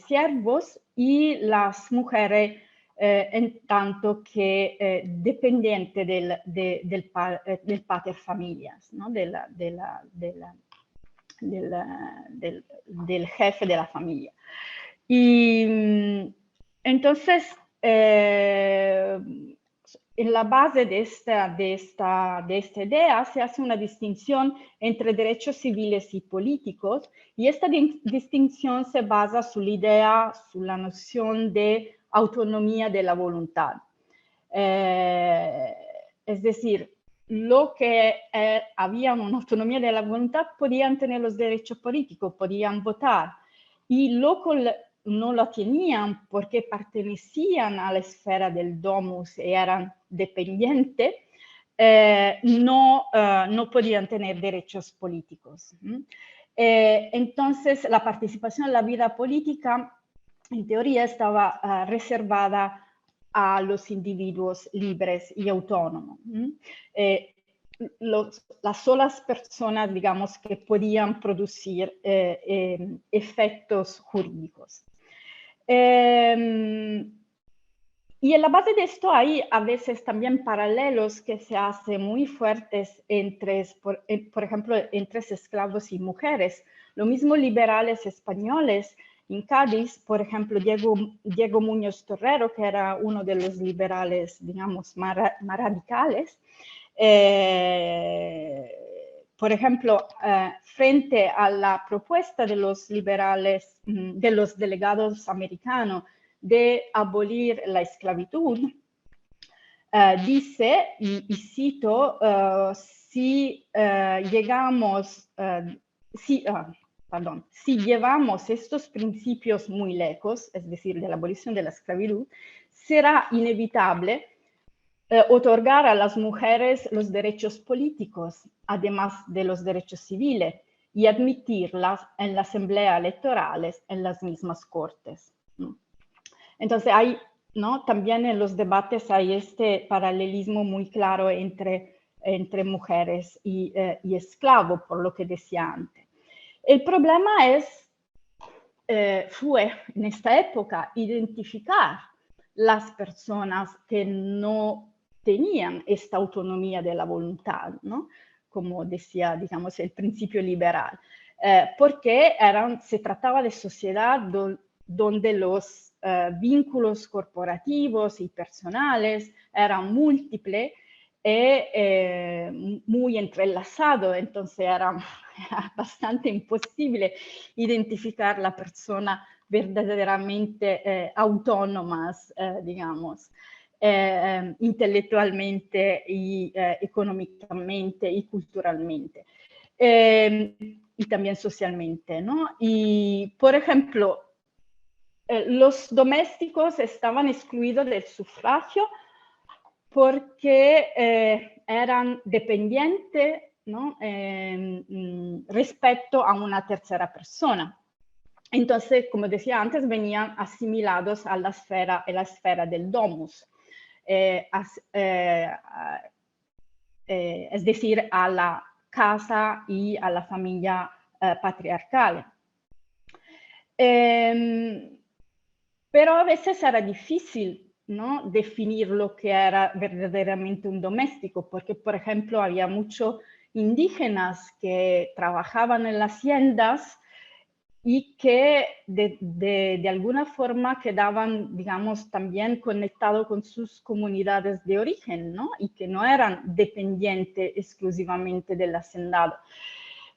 siervos, y las mujeres en tanto que dependiente del pater familias, ¿no? del jefe de la familia. Y entonces, en la base de esta idea se hace una distinción entre derechos civiles y políticos, y esta distinción se basa sobre la noción de autonomía de la voluntad. Es decir, lo que había una autonomía de la voluntad podían tener los derechos políticos, podían votar, y lo que no lo tenían porque pertenecían a la esfera del domus y eran dependientes, no podían tener derechos políticos. Entonces, la participación en la vida política, en teoría, estaba reservada a los individuos libres y autónomos. Las solas personas, digamos, que podían producir efectos jurídicos. Y en la base de esto hay a veces también paralelos que se hacen muy fuertes por ejemplo, entre esclavos y mujeres. Lo mismo liberales españoles en Cádiz, por ejemplo, Diego Muñoz Torrero, que era uno de los liberales, digamos, más radicales, por ejemplo, frente a la propuesta de los liberales, de los delegados americanos de abolir la esclavitud, dice, y cito, si llevamos estos principios muy lejos, es decir, de la abolición de la esclavitud, será inevitable otorgar a las mujeres los derechos políticos, además de los derechos civiles, y admitirlas en la asamblea electorales, en las mismas cortes. Entonces hay, ¿no? También en los debates hay este paralelismo muy claro entre mujeres y esclavos, por lo que decía antes. El problema fue en esta época identificar las personas que no tenían esta autonomía de la voluntad, ¿no? Como decía, digamos, el principio liberal, porque se trataba de sociedad donde los vínculos corporativos y personales eran múltiples y muy entrelazados, entonces era bastante imposible identificar la persona verdaderamente autónomas, digamos, intelectualmente y económicamente y culturalmente. Y también socialmente, ¿no? Y, por ejemplo, los domésticos estaban excluidos del sufragio porque eran dependientes, ¿no? Respecto a una tercera persona. Entonces, como decía antes, venían asimilados a la esfera del domus, es decir, a la casa y a la familia patriarcal. Pero a veces era difícil, ¿no? Definir lo que era verdaderamente un doméstico, porque, por ejemplo, había muchos indígenas que trabajaban en las haciendas y que de alguna forma quedaban, digamos, también conectados con sus comunidades de origen, ¿no? Y que no eran dependientes exclusivamente del hacendado.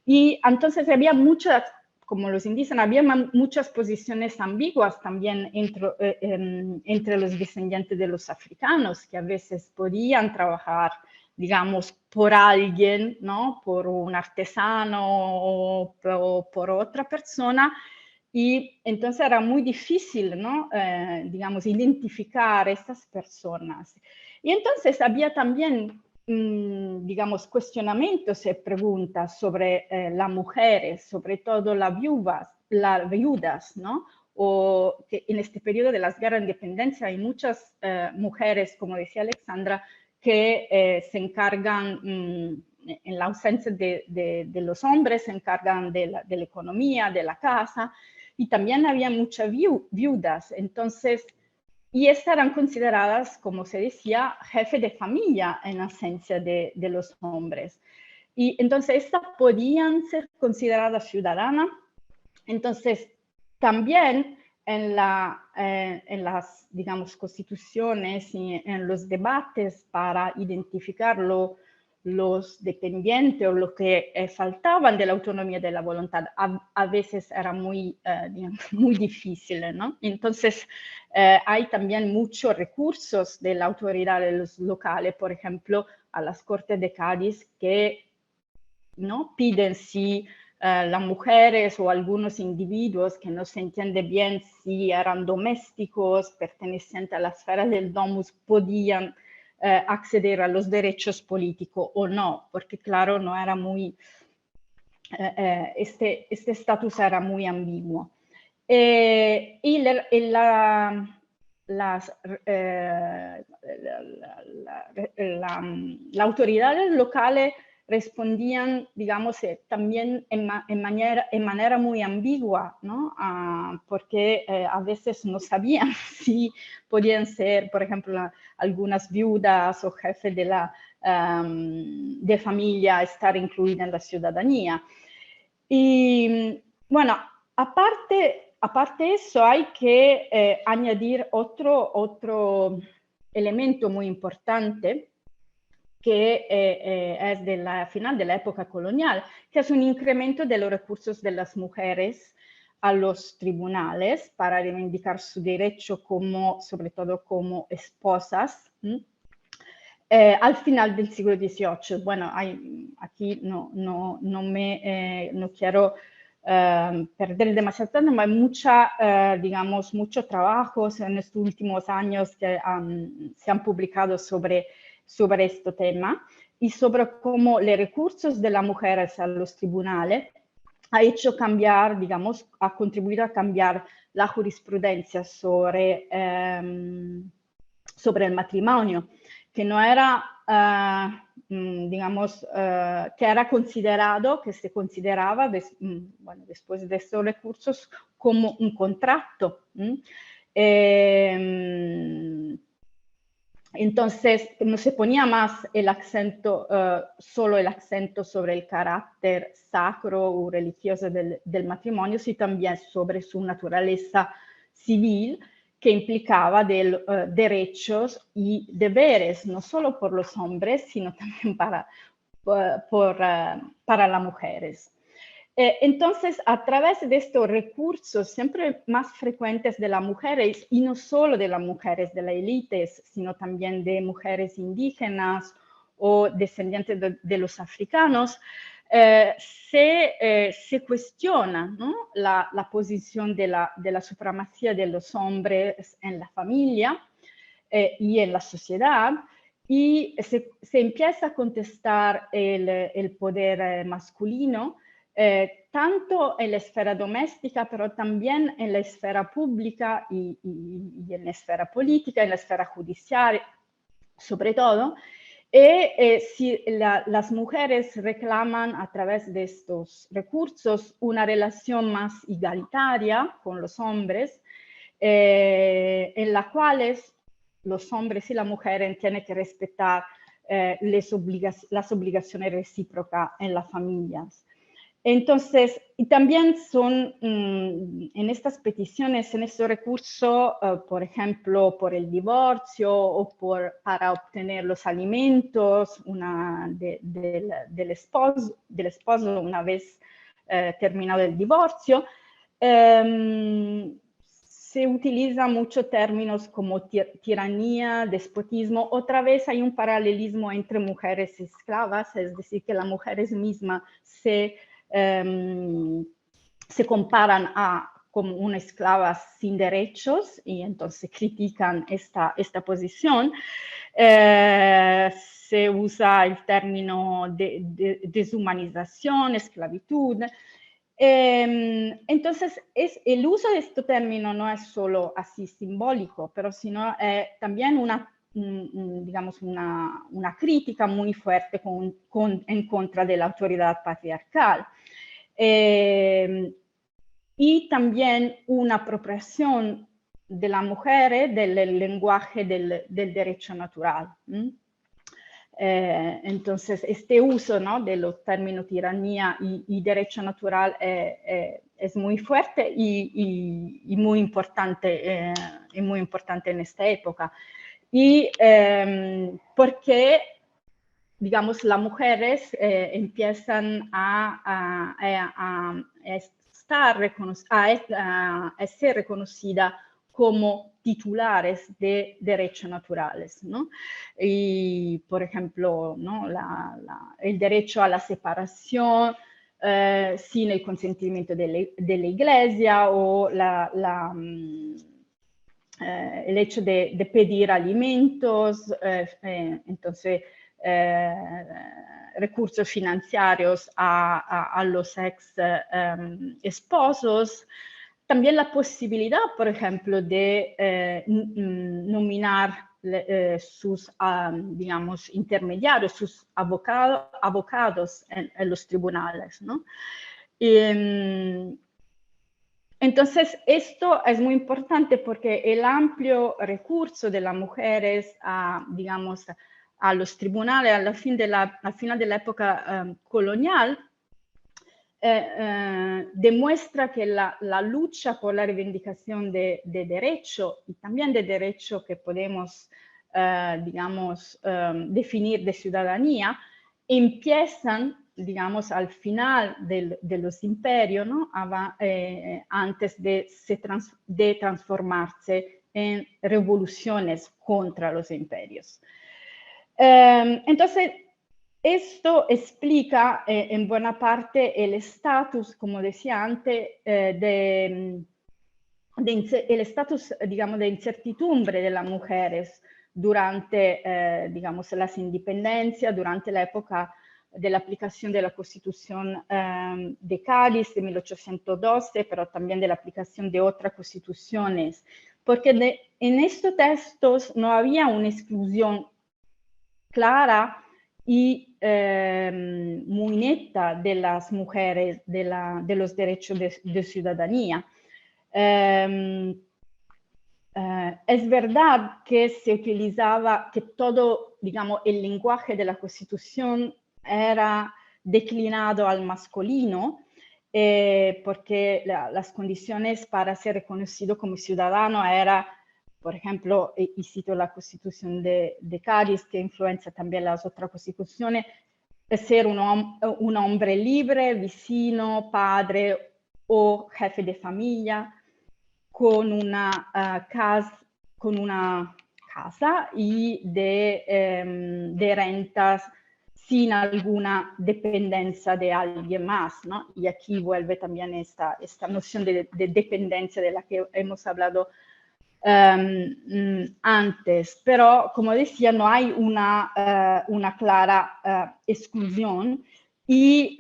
Y entonces había muchas, como los indígenas, había muchas posiciones ambiguas también entre los descendientes de los africanos, que a veces podían trabajar, digamos, por alguien, ¿no? Por un artesano o por otra persona, y entonces era muy difícil, ¿no? Digamos, identificar a estas personas. Y entonces había también, digamos, cuestionamientos y preguntas sobre las mujeres, sobre todo las viudas, ¿no? O que en este periodo de las guerras de independencia hay muchas mujeres, como decía Alexandra, que se encargan, en la ausencia de los hombres, se encargan de la economía, de la casa, y también había muchas viudas, entonces, y estas eran consideradas, como se decía, jefe de familia en ausencia de los hombres. Y entonces estas podían ser consideradas ciudadanas, entonces también en las, digamos, constituciones y en los debates para identificar los dependientes o lo que faltaban de la autonomía de la voluntad, a veces era muy, digamos, muy difícil, ¿no? Entonces, hay también muchos recursos de la autoridad de los locales, por ejemplo, a las Cortes de Cádiz, que, ¿no? Piden si las mujeres o algunos individuos que no se entiende bien si eran domésticos, pertenecientes a la esfera del domus, podían acceder a los derechos políticos o no, porque claro, no era muy, este estatus era muy ambiguo. Y las autoridades locales respondían, digamos, también en manera muy ambigua, ¿no? Porque a veces no sabían si podían ser, por ejemplo, algunas viudas o jefes de familia estar incluidas en la ciudadanía. Y bueno, aparte de eso, hay que añadir otro elemento muy importante, que es de la final de la época colonial, que es un incremento de los recursos de las mujeres a los tribunales para reivindicar su derecho como, sobre todo como esposas, al final del siglo XVIII. Bueno, aquí no quiero perder demasiado tiempo, pero hay digamos, mucho trabajo en estos últimos años que se han publicado sobre este tema y sobre cómo los recursos de las mujeres a los tribunales ha hecho cambiar, digamos, ha contribuido a cambiar la jurisprudencia sobre el matrimonio, que no era, digamos, que era considerado, que se consideraba, bueno, después de estos recursos, como un contrato. Entonces, no se ponía más el acento, solo el acento sobre el carácter sacro o religioso del matrimonio, sino también sobre su naturaleza civil, que implicaba derechos y deberes, no solo por los hombres, sino también para las mujeres. Entonces, a través de estos recursos siempre más frecuentes de las mujeres, y no solo de las mujeres de las élites, sino también de mujeres indígenas o descendientes de los africanos, se cuestiona, ¿no?, la posición de la supremacía de los hombres en la familia y en la sociedad, y se empieza a contestar el poder masculino, tanto en la esfera doméstica, pero también en la esfera pública y en la esfera política, en la esfera judicial, sobre todo. Si las mujeres reclaman a través de estos recursos una relación más igualitaria con los hombres, en la cual los hombres y las mujeres tienen que respetar las obligaciones recíprocas en las familias. Entonces, y también son en estas peticiones, en estos recursos, por ejemplo, por el divorcio o para obtener los alimentos del esposo una vez terminado el divorcio, se utilizan muchos términos como tiranía, despotismo. Otra vez hay un paralelismo entre mujeres y esclavas, es decir, que las mujeres mismas se comparan como una esclava sin derechos y entonces critican esta posición. Se usa el término de deshumanización, esclavitud. Entonces, el uso de este término no es solo así simbólico, pero sino también digamos, una crítica muy fuerte en contra de la autoridad patriarcal. Y también una apropiación de las mujeres del lenguaje del derecho natural. Entonces, este uso, ¿no?, de los términos tiranía y derecho natural es muy fuerte y muy importante en esta época. Y porque, digamos, las mujeres empiezan a ser reconocidas como titulares de derechos naturales, ¿no? Y, por ejemplo, ¿no?, el derecho a la separación sin el consentimiento de la Iglesia, o el hecho de pedir alimentos, entonces recursos financieros a los ex esposos. También la posibilidad, por ejemplo, de nominar sus, digamos, intermediarios, sus abogados en los tribunales, ¿no? Entonces, esto es muy importante porque el amplio recurso de las mujeres digamos, a los tribunales al final de la época colonial demuestra que la lucha por la reivindicación de derecho y también de derecho que podemos digamos, definir de ciudadanía, empiezan, digamos, al final de los imperios, ¿no? Antes de transformarse en revoluciones contra los imperios. Entonces, esto explica en buena parte el estatus, como decía antes, el estatus, digamos, de incertidumbre de las mujeres durante, digamos, las independencias, durante la época de la aplicación de la Constitución de Cádiz de 1812, pero también de la aplicación de otras constituciones, porque en estos textos no había una exclusión clara y muy neta de las mujeres de los derechos de ciudadanía. Es verdad que se utilizaba, que todo, digamos, el lenguaje de la Constitución era declinado al masculino, porque las condiciones para ser reconocido como ciudadano era, por ejemplo, y cito la Constitución de Cádiz, que influencia también las otras constituciones, ser un hombre libre, vecino, padre o jefe de familia, con una casa y de rentas sin alguna dependencia de alguien más, ¿no? Y aquí vuelve también esta noción de dependencia de la que hemos hablado antes, pero como decía, no hay una clara exclusión y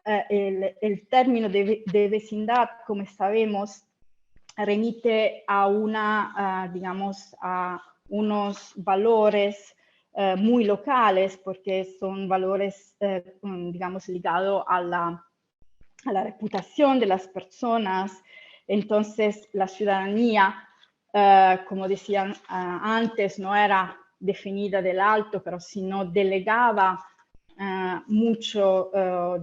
el término de vecindad, como sabemos, remite a digamos, a unos valores muy locales, porque son valores, digamos, ligados a la reputación de las personas. Entonces, la ciudadanía, como decían antes, no era definida del alto, pero sino delegaba mucho,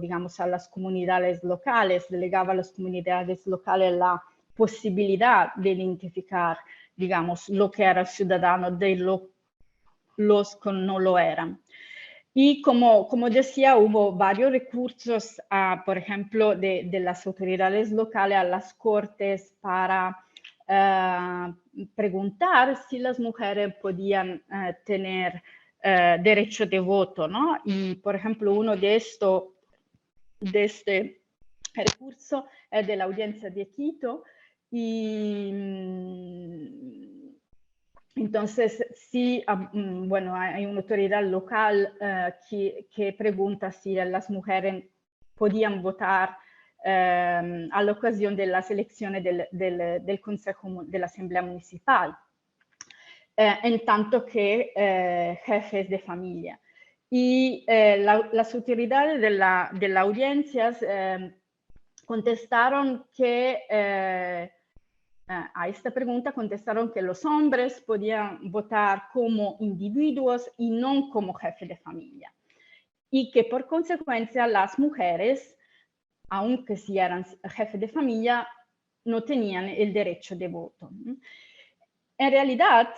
digamos, a las comunidades locales, delegaba a las comunidades locales la posibilidad de identificar, digamos, lo que era ciudadano de los que no lo eran. Y como decía, hubo varios recursos, por ejemplo, de las autoridades locales a las cortes para preguntar si las mujeres podían tener derecho de voto, ¿no? Y, por ejemplo, uno de este recurso es de la Audiencia de Quito, y entonces sí, bueno, hay una autoridad local que pregunta si las mujeres podían votar a la ocasión de las elecciones del Consejo de la Asamblea Municipal, en tanto que jefes de familia. Y las autoridades de la audiencia contestaron que a esta pregunta contestaron que los hombres podían votar como individuos y no como jefe de familia, y que por consecuencia las mujeres, aunque si eran jefes de familia, no tenían el derecho de voto. En realidad,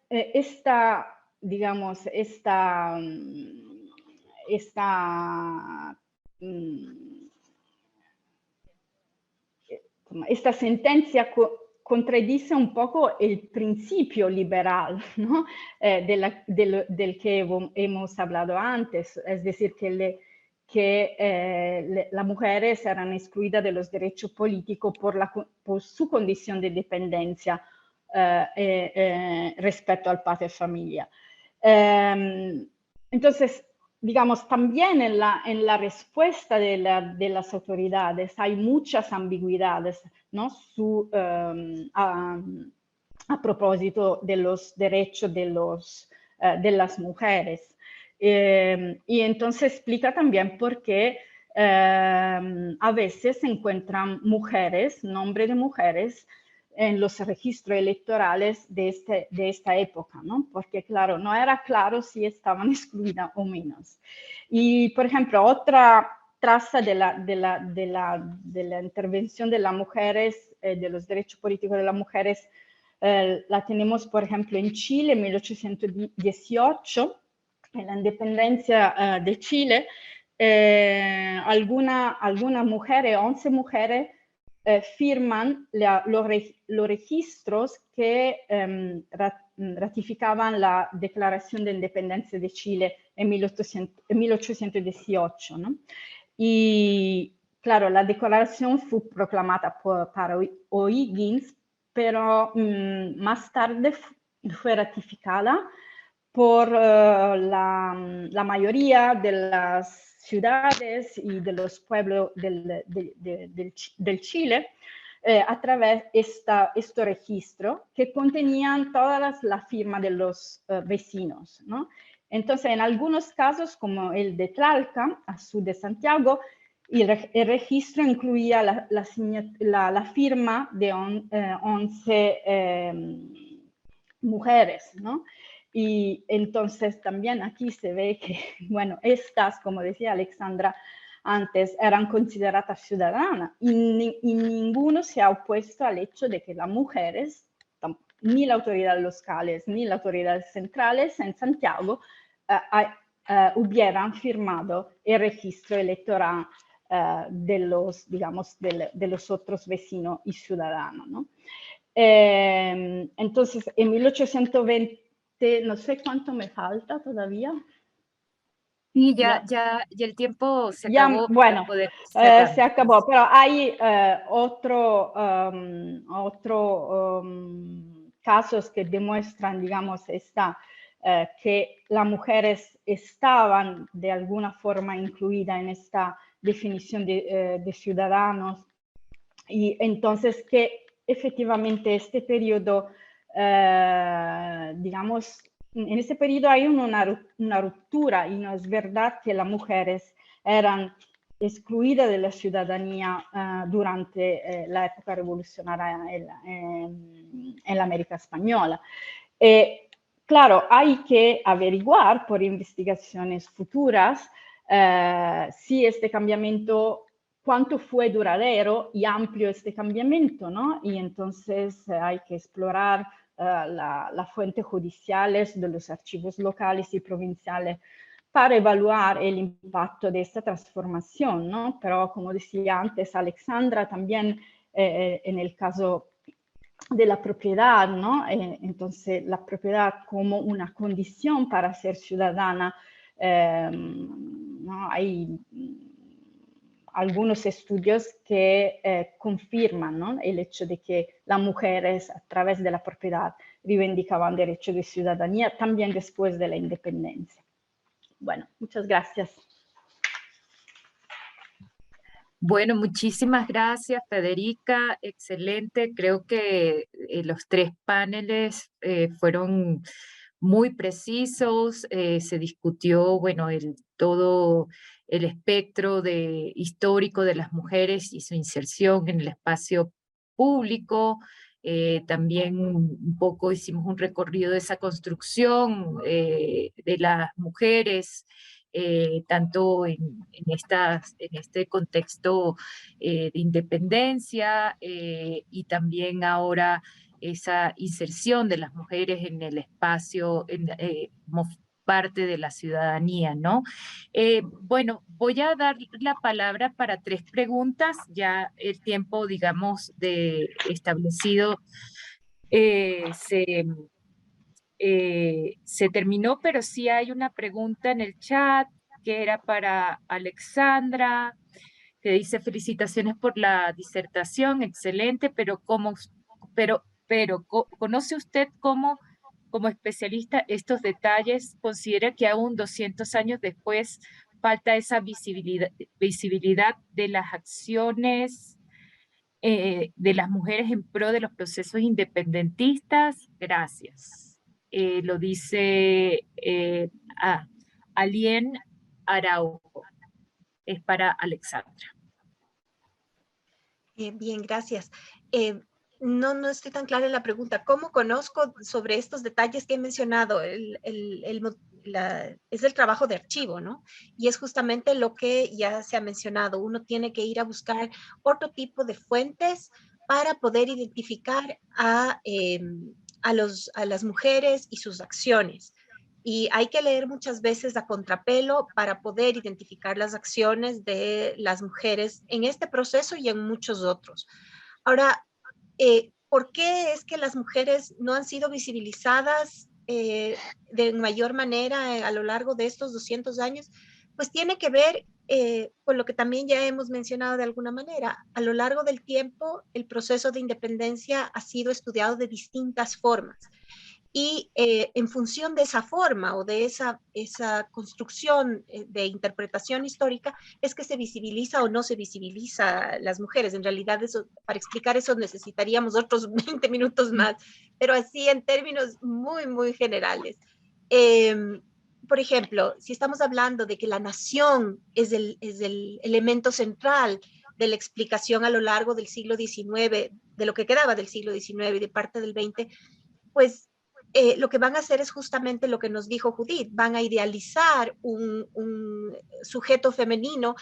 esta sentencia contradice un poco el principio liberal, ¿no? del que hemos hablado antes, es decir, que las mujeres eran excluidas de los derechos políticos por su condición de dependencia respecto al padre de familia. Entonces, digamos, también en la respuesta de las autoridades hay muchas ambigüedades, ¿no? A propósito de los derechos de las mujeres. Y entonces explica también por qué a veces se encuentran mujeres, nombres de mujeres, en los registros electorales de esta época, ¿no? Porque, claro, no era claro si estaban excluidas o menos. Y, por ejemplo, otra traza de la intervención de las mujeres, de los derechos políticos de las mujeres La tenemos, por ejemplo, en Chile, en 1818, en la independencia de Chile. Algunas mujeres, 11 mujeres, firman los registros que ratificaban la Declaración de Independencia de Chile en 1818, ¿no? Y claro, la declaración fue proclamada para O'Higgins, pero más tarde fue ratificada por la mayoría de las ciudades y de los pueblos del Chile a través de este registro que contenían todas las firmas de los vecinos, ¿no? Entonces, en algunos casos, como el de Tlalca, al sur de Santiago, el registro incluía la firma de 11 mujeres, ¿no? Y entonces también aquí se ve que, bueno, estas, como decía Alexandra antes, eran consideradas ciudadanas y ninguno se ha opuesto al hecho de que las mujeres, ni las autoridades locales ni las autoridades centrales en Santiago, hubieran firmado el registro electoral de los, digamos, de los otros vecinos y ciudadanos, ¿no? Entonces, en 1820, no sé cuánto me falta todavía. Y ya el tiempo se ya, acabó. bueno, poder cerrar. se acabó, pero hay otros casos que demuestran, digamos, que las mujeres estaban de alguna forma incluidas en esta definición de ciudadanos, y entonces que efectivamente este periodo, digamos, en ese periodo hay una ruptura y no es verdad que las mujeres eran excluidas de la ciudadanía durante la época revolucionaria en la América Española. Claro, hay que averiguar por investigaciones futuras si este cambiamiento, cuánto fue duradero y amplio este cambiamiento, ¿no? Y entonces hay que explorar las fuentes judiciales de los archivos locales y provinciales para evaluar el impacto de esta transformación, ¿no? Pero como decía antes Alexandra, también en el caso de la propiedad, ¿no? Entonces la propiedad como una condición para ser ciudadana, ¿no? Hay algunos estudios que confirman, ¿no?, el hecho de que las mujeres a través de la propiedad reivindicaban derechos de ciudadanía también después de la independencia. Bueno, muchas gracias. Bueno, muchísimas gracias, Federica. Excelente. Creo que los tres paneles fueron muy precisos. Se discutió, bueno, todo el espectro histórico de las mujeres y su inserción en el espacio público. También un poco hicimos un recorrido de esa construcción de las mujeres, tanto en este contexto de independencia y también ahora esa inserción de las mujeres en el espacio como parte de la ciudadanía, ¿no? Bueno, voy a dar la palabra para 3 preguntas, ya el tiempo, digamos, establecido se terminó, pero sí hay una pregunta en el chat que era para Alexandra, que dice: felicitaciones por la disertación, excelente, pero ¿conoce usted como especialista estos detalles? ¿Considera que aún 200 años después falta esa visibilidad de las acciones de las mujeres en pro de los procesos independentistas? Gracias. Lo dice Alien Araujo. Es para Alexandra. Bien, gracias. No estoy tan clara en la pregunta. ¿Cómo conozco sobre estos detalles que he mencionado? Es el trabajo de archivo, ¿no? Y es justamente lo que ya se ha mencionado. Uno tiene que ir a buscar otro tipo de fuentes para poder identificar a las mujeres y sus acciones. Y hay que leer muchas veces a contrapelo para poder identificar las acciones de las mujeres en este proceso y en muchos otros. Ahora, ¿por qué es que las mujeres no han sido visibilizadas de mayor manera a lo largo de estos 200 años? Pues tiene que ver con lo que también ya hemos mencionado de alguna manera. A lo largo del tiempo, el proceso de independencia ha sido estudiado de distintas formas. Y en función de esa forma o de esa construcción de interpretación histórica es que se visibiliza o no se visibiliza a las mujeres. En realidad, eso, para explicar eso necesitaríamos otros 20 minutos más, pero así en términos muy, muy generales. Por ejemplo, si estamos hablando de que la nación es el elemento central de la explicación a lo largo del siglo XIX, de lo que quedaba del siglo XIX y de parte del XX, pues lo que van a hacer es justamente lo que nos dijo Judith, van a idealizar un sujeto femenino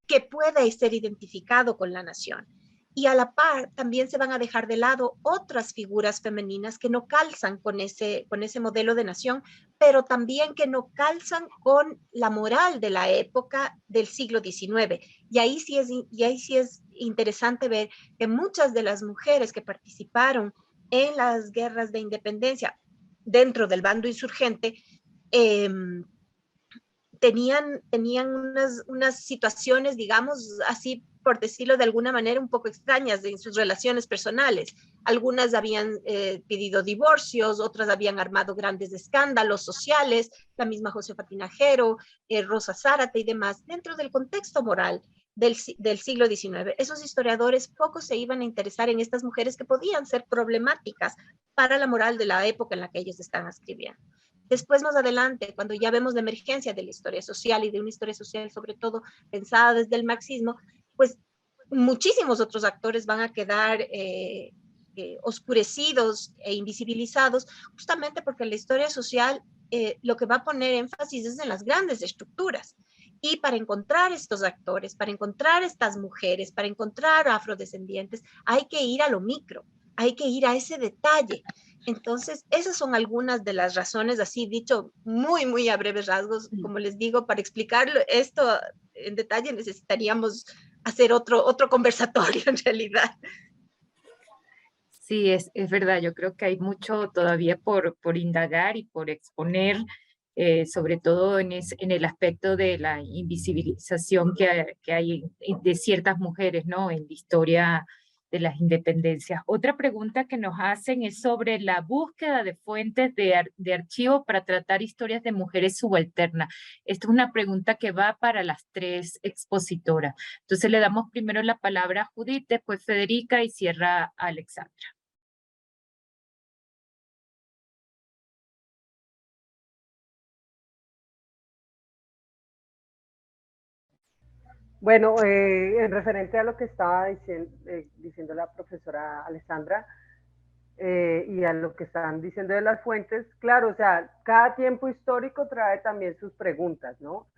que pueda ser identificado con la nación. Y a la par también se van a dejar de lado otras figuras femeninas que no calzan con ese modelo de nación, pero también que no calzan con la moral de la época del siglo XIX. Y ahí sí es interesante ver que muchas de las mujeres que participaron en las guerras de independencia dentro del bando insurgente, tenían unas situaciones, digamos así, por decirlo de alguna manera, un poco extrañas en sus relaciones personales. Algunas habían pedido divorcios, otras habían armado grandes escándalos sociales, la misma Josefa Tinajero, Rosa Zárate y demás, dentro del contexto moral del siglo XIX. Esos historiadores poco se iban a interesar en estas mujeres que podían ser problemáticas para la moral de la época en la que ellos están escribiendo. Después, más adelante, cuando ya vemos la emergencia de la historia social y de una historia social, sobre todo pensada desde el marxismo, pues muchísimos otros actores van a quedar oscurecidos e invisibilizados, justamente porque la historia social lo que va a poner énfasis es en las grandes estructuras. Y para encontrar estos actores, para encontrar estas mujeres, para encontrar afrodescendientes, hay que ir a lo micro, hay que ir a ese detalle. Entonces, esas son algunas de las razones, así dicho, muy, muy a breves rasgos. Como les digo, para explicarlo esto en detalle necesitaríamos hacer otro conversatorio en realidad. Sí, es verdad, yo creo que hay mucho todavía por indagar y por exponer, sobre todo en el aspecto de la invisibilización que hay de ciertas mujeres, ¿no? En la historia de las independencias. Otra pregunta que nos hacen es sobre la búsqueda de fuentes de archivo para tratar historias de mujeres subalternas. Esta es una pregunta que va para las tres expositoras. Entonces le damos primero la palabra a Judith, después Federica y cierra a Alexandra. Bueno, en referente a lo que estaba diciendo la profesora Alessandra y a lo que están diciendo de las fuentes, claro, o sea, cada tiempo histórico trae también sus preguntas, ¿no?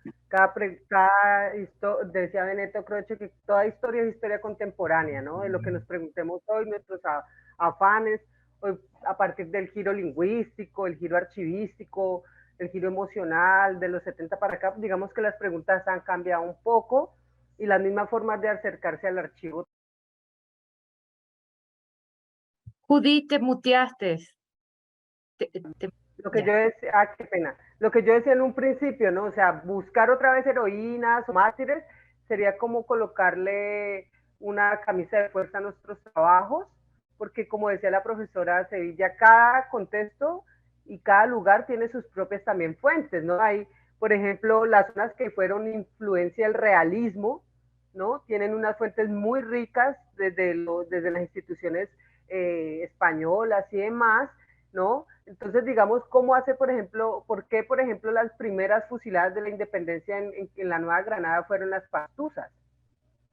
Decía Benedetto Croce que toda historia es historia contemporánea, ¿no? De lo que nos preguntemos hoy, nuestros afanes, hoy, a partir del giro lingüístico, el giro archivístico, el giro emocional, de los 70 para acá, digamos que las preguntas han cambiado un poco y las mismas formas de acercarse al archivo. Judith, te muteaste. Lo que yo decía, qué pena. Lo que yo decía en un principio, ¿no? O sea, buscar otra vez heroínas o mártires sería como colocarle una camisa de fuerza a nuestros trabajos, porque como decía la profesora Sevilla, cada contexto y cada lugar tiene sus propias también fuentes, ¿no? Hay, por ejemplo, las zonas que fueron influencia del realismo, ¿no? Tienen unas fuentes muy ricas desde las instituciones españolas y demás, ¿no? Entonces, digamos, ¿cómo hace, por ejemplo, por qué, por ejemplo, las primeras fusiladas de la independencia en la Nueva Granada fueron las pastuzas,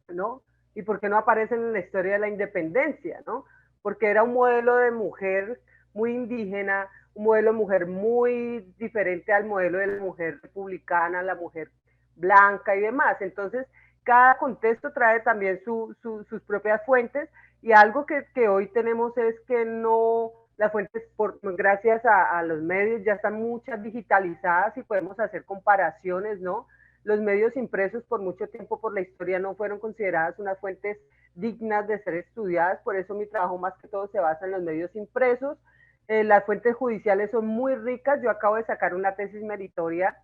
¿no? ¿Y por qué no aparecen en la historia de la independencia, ¿no? Porque era un modelo de mujer muy indígena, un modelo de mujer muy diferente al modelo de la mujer republicana, la mujer blanca y demás. Entonces, cada contexto trae también sus propias fuentes Y algo que hoy tenemos es que no, las fuentes, gracias a los medios, ya están muchas digitalizadas y podemos hacer comparaciones, ¿no? Los medios impresos por mucho tiempo por la historia no fueron consideradas unas fuentes dignas de ser estudiadas, por eso mi trabajo más que todo se basa en los medios impresos. Las fuentes judiciales son muy ricas, yo acabo de sacar una tesis meritoria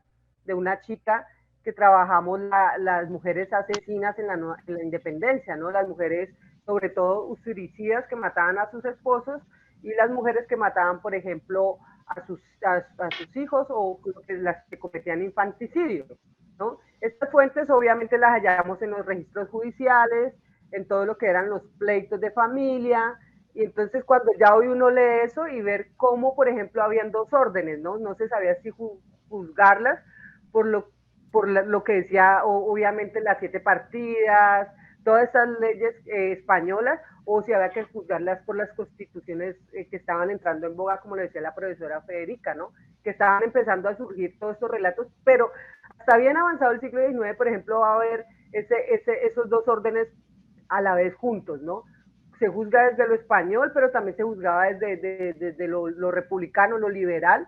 de una chica que trabajamos las mujeres asesinas en la independencia, ¿no? Las mujeres, sobre todo usuricidas, que mataban a sus esposos, y las mujeres que mataban, por ejemplo, a sus hijos, o las que cometían infanticidio, ¿no? Estas fuentes obviamente las hallamos en los registros judiciales, en todo lo que eran los pleitos de familia, y entonces cuando ya hoy uno lee eso y ver cómo, por ejemplo, habían dos órdenes, ¿no? No se sabía si juzgarlas por lo que decía obviamente las 7 partidas, todas esas leyes españolas, o si había que juzgarlas por las constituciones que estaban entrando en boga, como le decía la profesora Federica, ¿no? Que estaban empezando a surgir todos estos relatos, pero hasta bien avanzado el siglo XIX, por ejemplo, va a haber esos dos órdenes a la vez juntos, ¿no? Se juzga desde lo español, pero también se juzgaba desde lo republicano, lo liberal.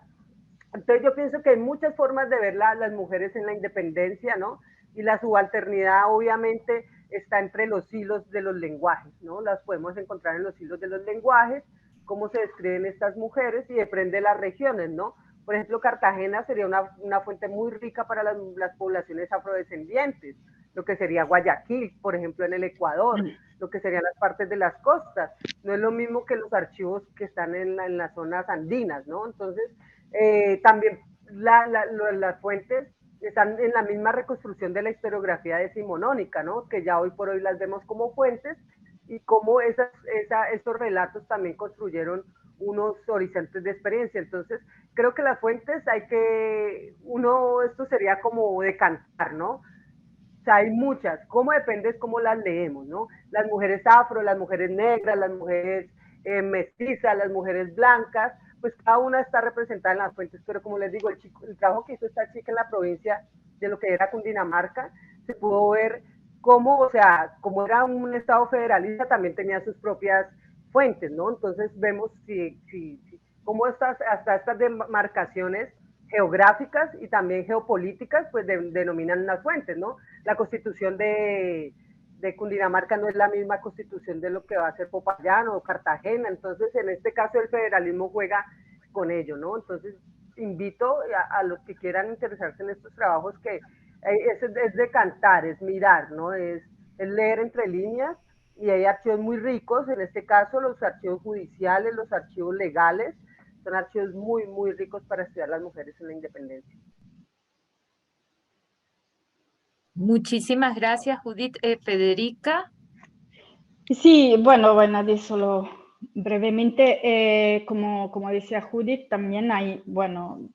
Entonces yo pienso que hay muchas formas de ver las mujeres en la independencia, ¿no? Y la subalternidad obviamente está entre los hilos de los lenguajes, ¿no? Las podemos encontrar en los hilos de los lenguajes, cómo se describen estas mujeres y depende de las regiones, ¿no? Por ejemplo, Cartagena sería una fuente muy rica para las poblaciones afrodescendientes, lo que sería Guayaquil, por ejemplo, en el Ecuador, lo que serían las partes de las costas. No es lo mismo que los archivos que están en las zonas andinas, ¿no? Entonces, también las fuentes están en la misma reconstrucción de la historiografía decimonónica, ¿no? Que ya hoy por hoy las vemos como fuentes, y cómo esos relatos también construyeron unos horizontes de experiencia. Entonces, creo que las fuentes esto sería como decantar, ¿no? O sea, hay muchas. ¿Cómo depende? Es cómo las leemos, ¿no? Las mujeres afro, las mujeres negras, las mujeres mestizas, las mujeres blancas, pues cada una está representada en las fuentes, pero como les digo, el trabajo que hizo esta chica en la provincia de lo que era Cundinamarca, se pudo ver cómo, o sea, como era un estado federalista, también tenía sus propias fuentes, ¿no? Entonces vemos cómo hasta estas demarcaciones geográficas y también geopolíticas, pues denominan las fuentes, ¿no? La constitución de Cundinamarca no es la misma constitución de lo que va a ser Popayán o Cartagena, entonces en este caso el federalismo juega con ello, ¿no? Entonces invito a los que quieran interesarse en estos trabajos que es decantar, es mirar, ¿no? Es leer entre líneas, y hay archivos muy ricos, en este caso los archivos judiciales, los archivos legales, son archivos muy, muy ricos para estudiar las mujeres en la independencia. Muchísimas gracias, Judith. Federica. Sí, bueno, solo brevemente, como decía Judith, también hay,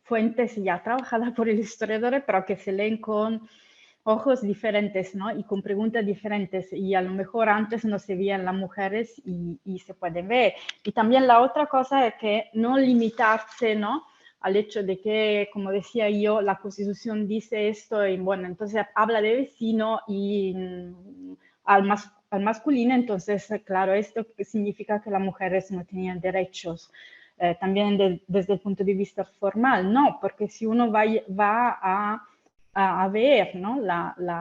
fuentes ya trabajadas por el historiador, pero que se leen con ojos diferentes, ¿no? Y con preguntas diferentes, y a lo mejor antes no se veían las mujeres y se pueden ver. Y también la otra cosa es que no limitarse, ¿no?, al hecho de que, como decía yo, la Constitución dice esto, y bueno, entonces habla de vecino y al masculino, entonces, claro, esto significa que las mujeres no tenían derechos. También desde el punto de vista formal, no, porque si uno va a ver, ¿no?,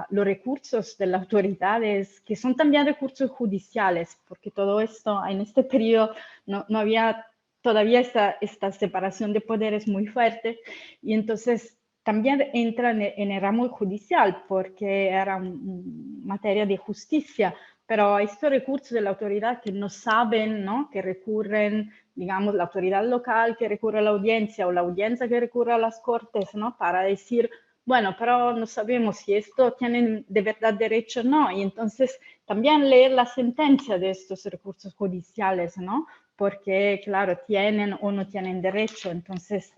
los recursos de las autoridades, que son también recursos judiciales, porque todo esto en este periodo no había todavía esta separación de poderes muy fuerte, y entonces también entra en el ramo judicial, porque era materia de justicia, pero estos recursos de la autoridad que no saben, ¿no?, que recurren, digamos, la autoridad local que recurre a la audiencia, o la audiencia que recurre a las cortes, ¿no?, para decir, bueno, pero no sabemos si esto tienen de verdad derecho o no, y entonces también leer la sentencia de estos recursos judiciales, ¿no?, porque, claro, tienen o no tienen derecho. Entonces,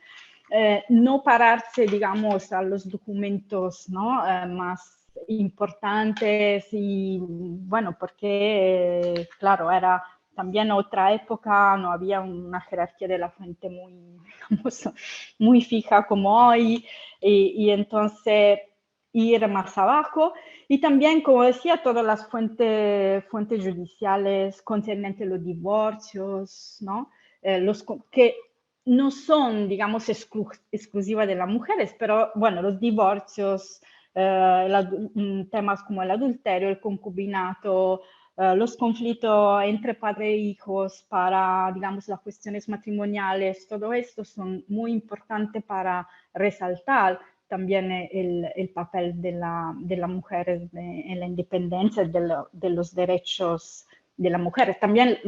no pararse, digamos, a los documentos, ¿no?, más importantes, y bueno, porque, claro, era también otra época, no había una jerarquía de la fuente muy, digamos, muy fija como hoy, y entonces ir más abajo. Y también, como decía, todas las fuentes judiciales concernientes a los divorcios, ¿no? Que no son, digamos, exclusivas de las mujeres, pero bueno, los divorcios, temas como el adulterio, el concubinato, los conflictos entre padre e hijos para, digamos, las cuestiones matrimoniales, todo esto son muy importantes para resaltar también el papel de la mujer en la independencia de los derechos de las mujeres. También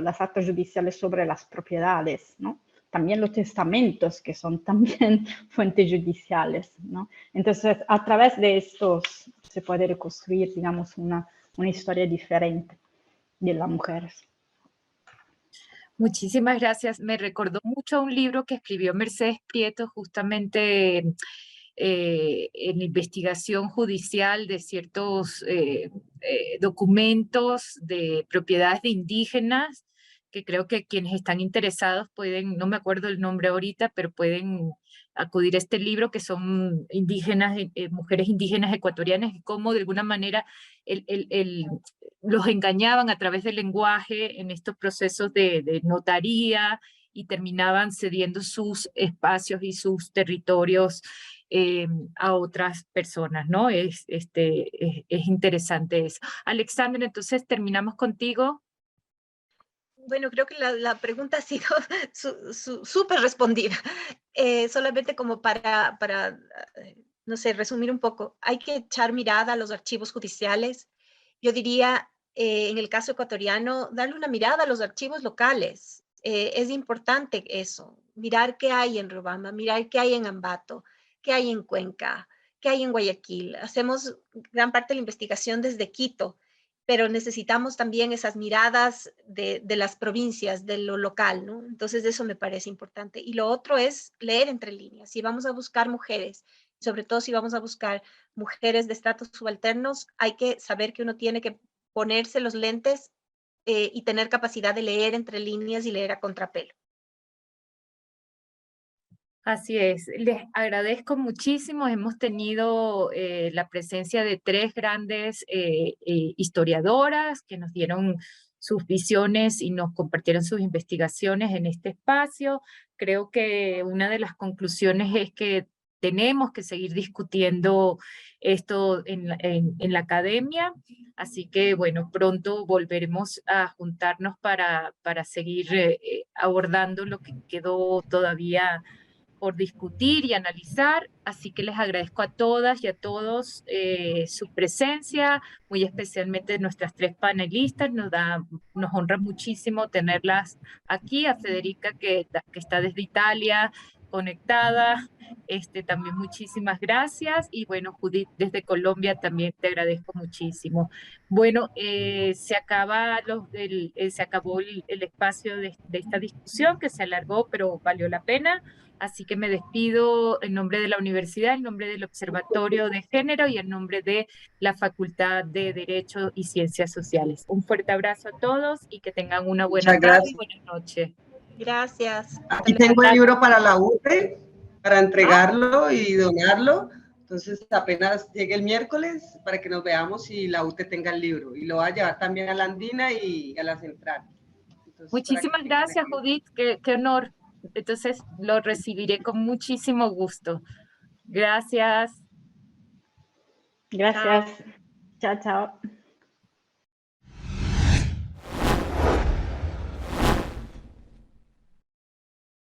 las actas judiciales sobre las propiedades, ¿no? También los testamentos, que son también fuentes judiciales, ¿no? Entonces, a través de estos se puede reconstruir, digamos, una historia diferente de las mujeres. Muchísimas gracias. Me recordó mucho a un libro que escribió Mercedes Prieto justamente en investigación judicial de ciertos documentos de propiedades de indígenas, que creo que quienes están interesados pueden, no me acuerdo el nombre ahorita, pero pueden acudir a este libro, que son indígenas, mujeres indígenas ecuatorianas, y cómo de alguna manera los engañaban a través del lenguaje en estos procesos de notaría, y terminaban cediendo sus espacios y sus territorios a otras personas, ¿no? Es interesante eso. Alexander, entonces terminamos contigo. Bueno, creo que la pregunta ha sido súper respondida. Solamente como para, no sé, resumir un poco, hay que echar mirada a los archivos judiciales. Yo diría, en el caso ecuatoriano, darle una mirada a los archivos locales. Es importante eso, mirar qué hay en Riobamba, mirar qué hay en Ambato, qué hay en Cuenca, qué hay en Guayaquil. Hacemos gran parte de la investigación desde Quito, pero necesitamos también esas miradas de las provincias, de lo local, ¿no? Entonces eso me parece importante. Y lo otro es leer entre líneas. Si vamos a buscar mujeres, sobre todo si vamos a buscar mujeres de estratos subalternos, hay que saber que uno tiene que ponerse los lentes y tener capacidad de leer entre líneas y leer a contrapelo. Así es, les agradezco muchísimo. Hemos tenido la presencia de tres grandes historiadoras que nos dieron sus visiones y nos compartieron sus investigaciones en este espacio. Creo que una de las conclusiones es que tenemos que seguir discutiendo esto en la academia, así que bueno, pronto volveremos a juntarnos para seguir abordando lo que quedó todavía por discutir y analizar, así que les agradezco a todas y a todos su presencia, muy especialmente nuestras tres panelistas. Nos honra muchísimo tenerlas aquí, a Federica que está desde Italia conectada, también muchísimas gracias, y bueno, Judith desde Colombia también te agradezco muchísimo. Bueno, se acabó el espacio de esta discusión, que se alargó, pero valió la pena. Así que me despido en nombre de la universidad, en nombre del Observatorio de Género y en nombre de la Facultad de Derecho y Ciencias Sociales. Un fuerte abrazo a todos y que tengan una buena tarde y buenas noches. Gracias. Aquí tengo el libro para la UTE, para entregarlo y donarlo. Entonces, apenas llegue el miércoles para que nos veamos y la UTE tenga el libro. Y lo va a llevar también a la Andina y a la Central. Entonces, muchísimas gracias, Judith. Qué honor. Entonces, lo recibiré con muchísimo gusto. Gracias. Gracias. Chao, chao.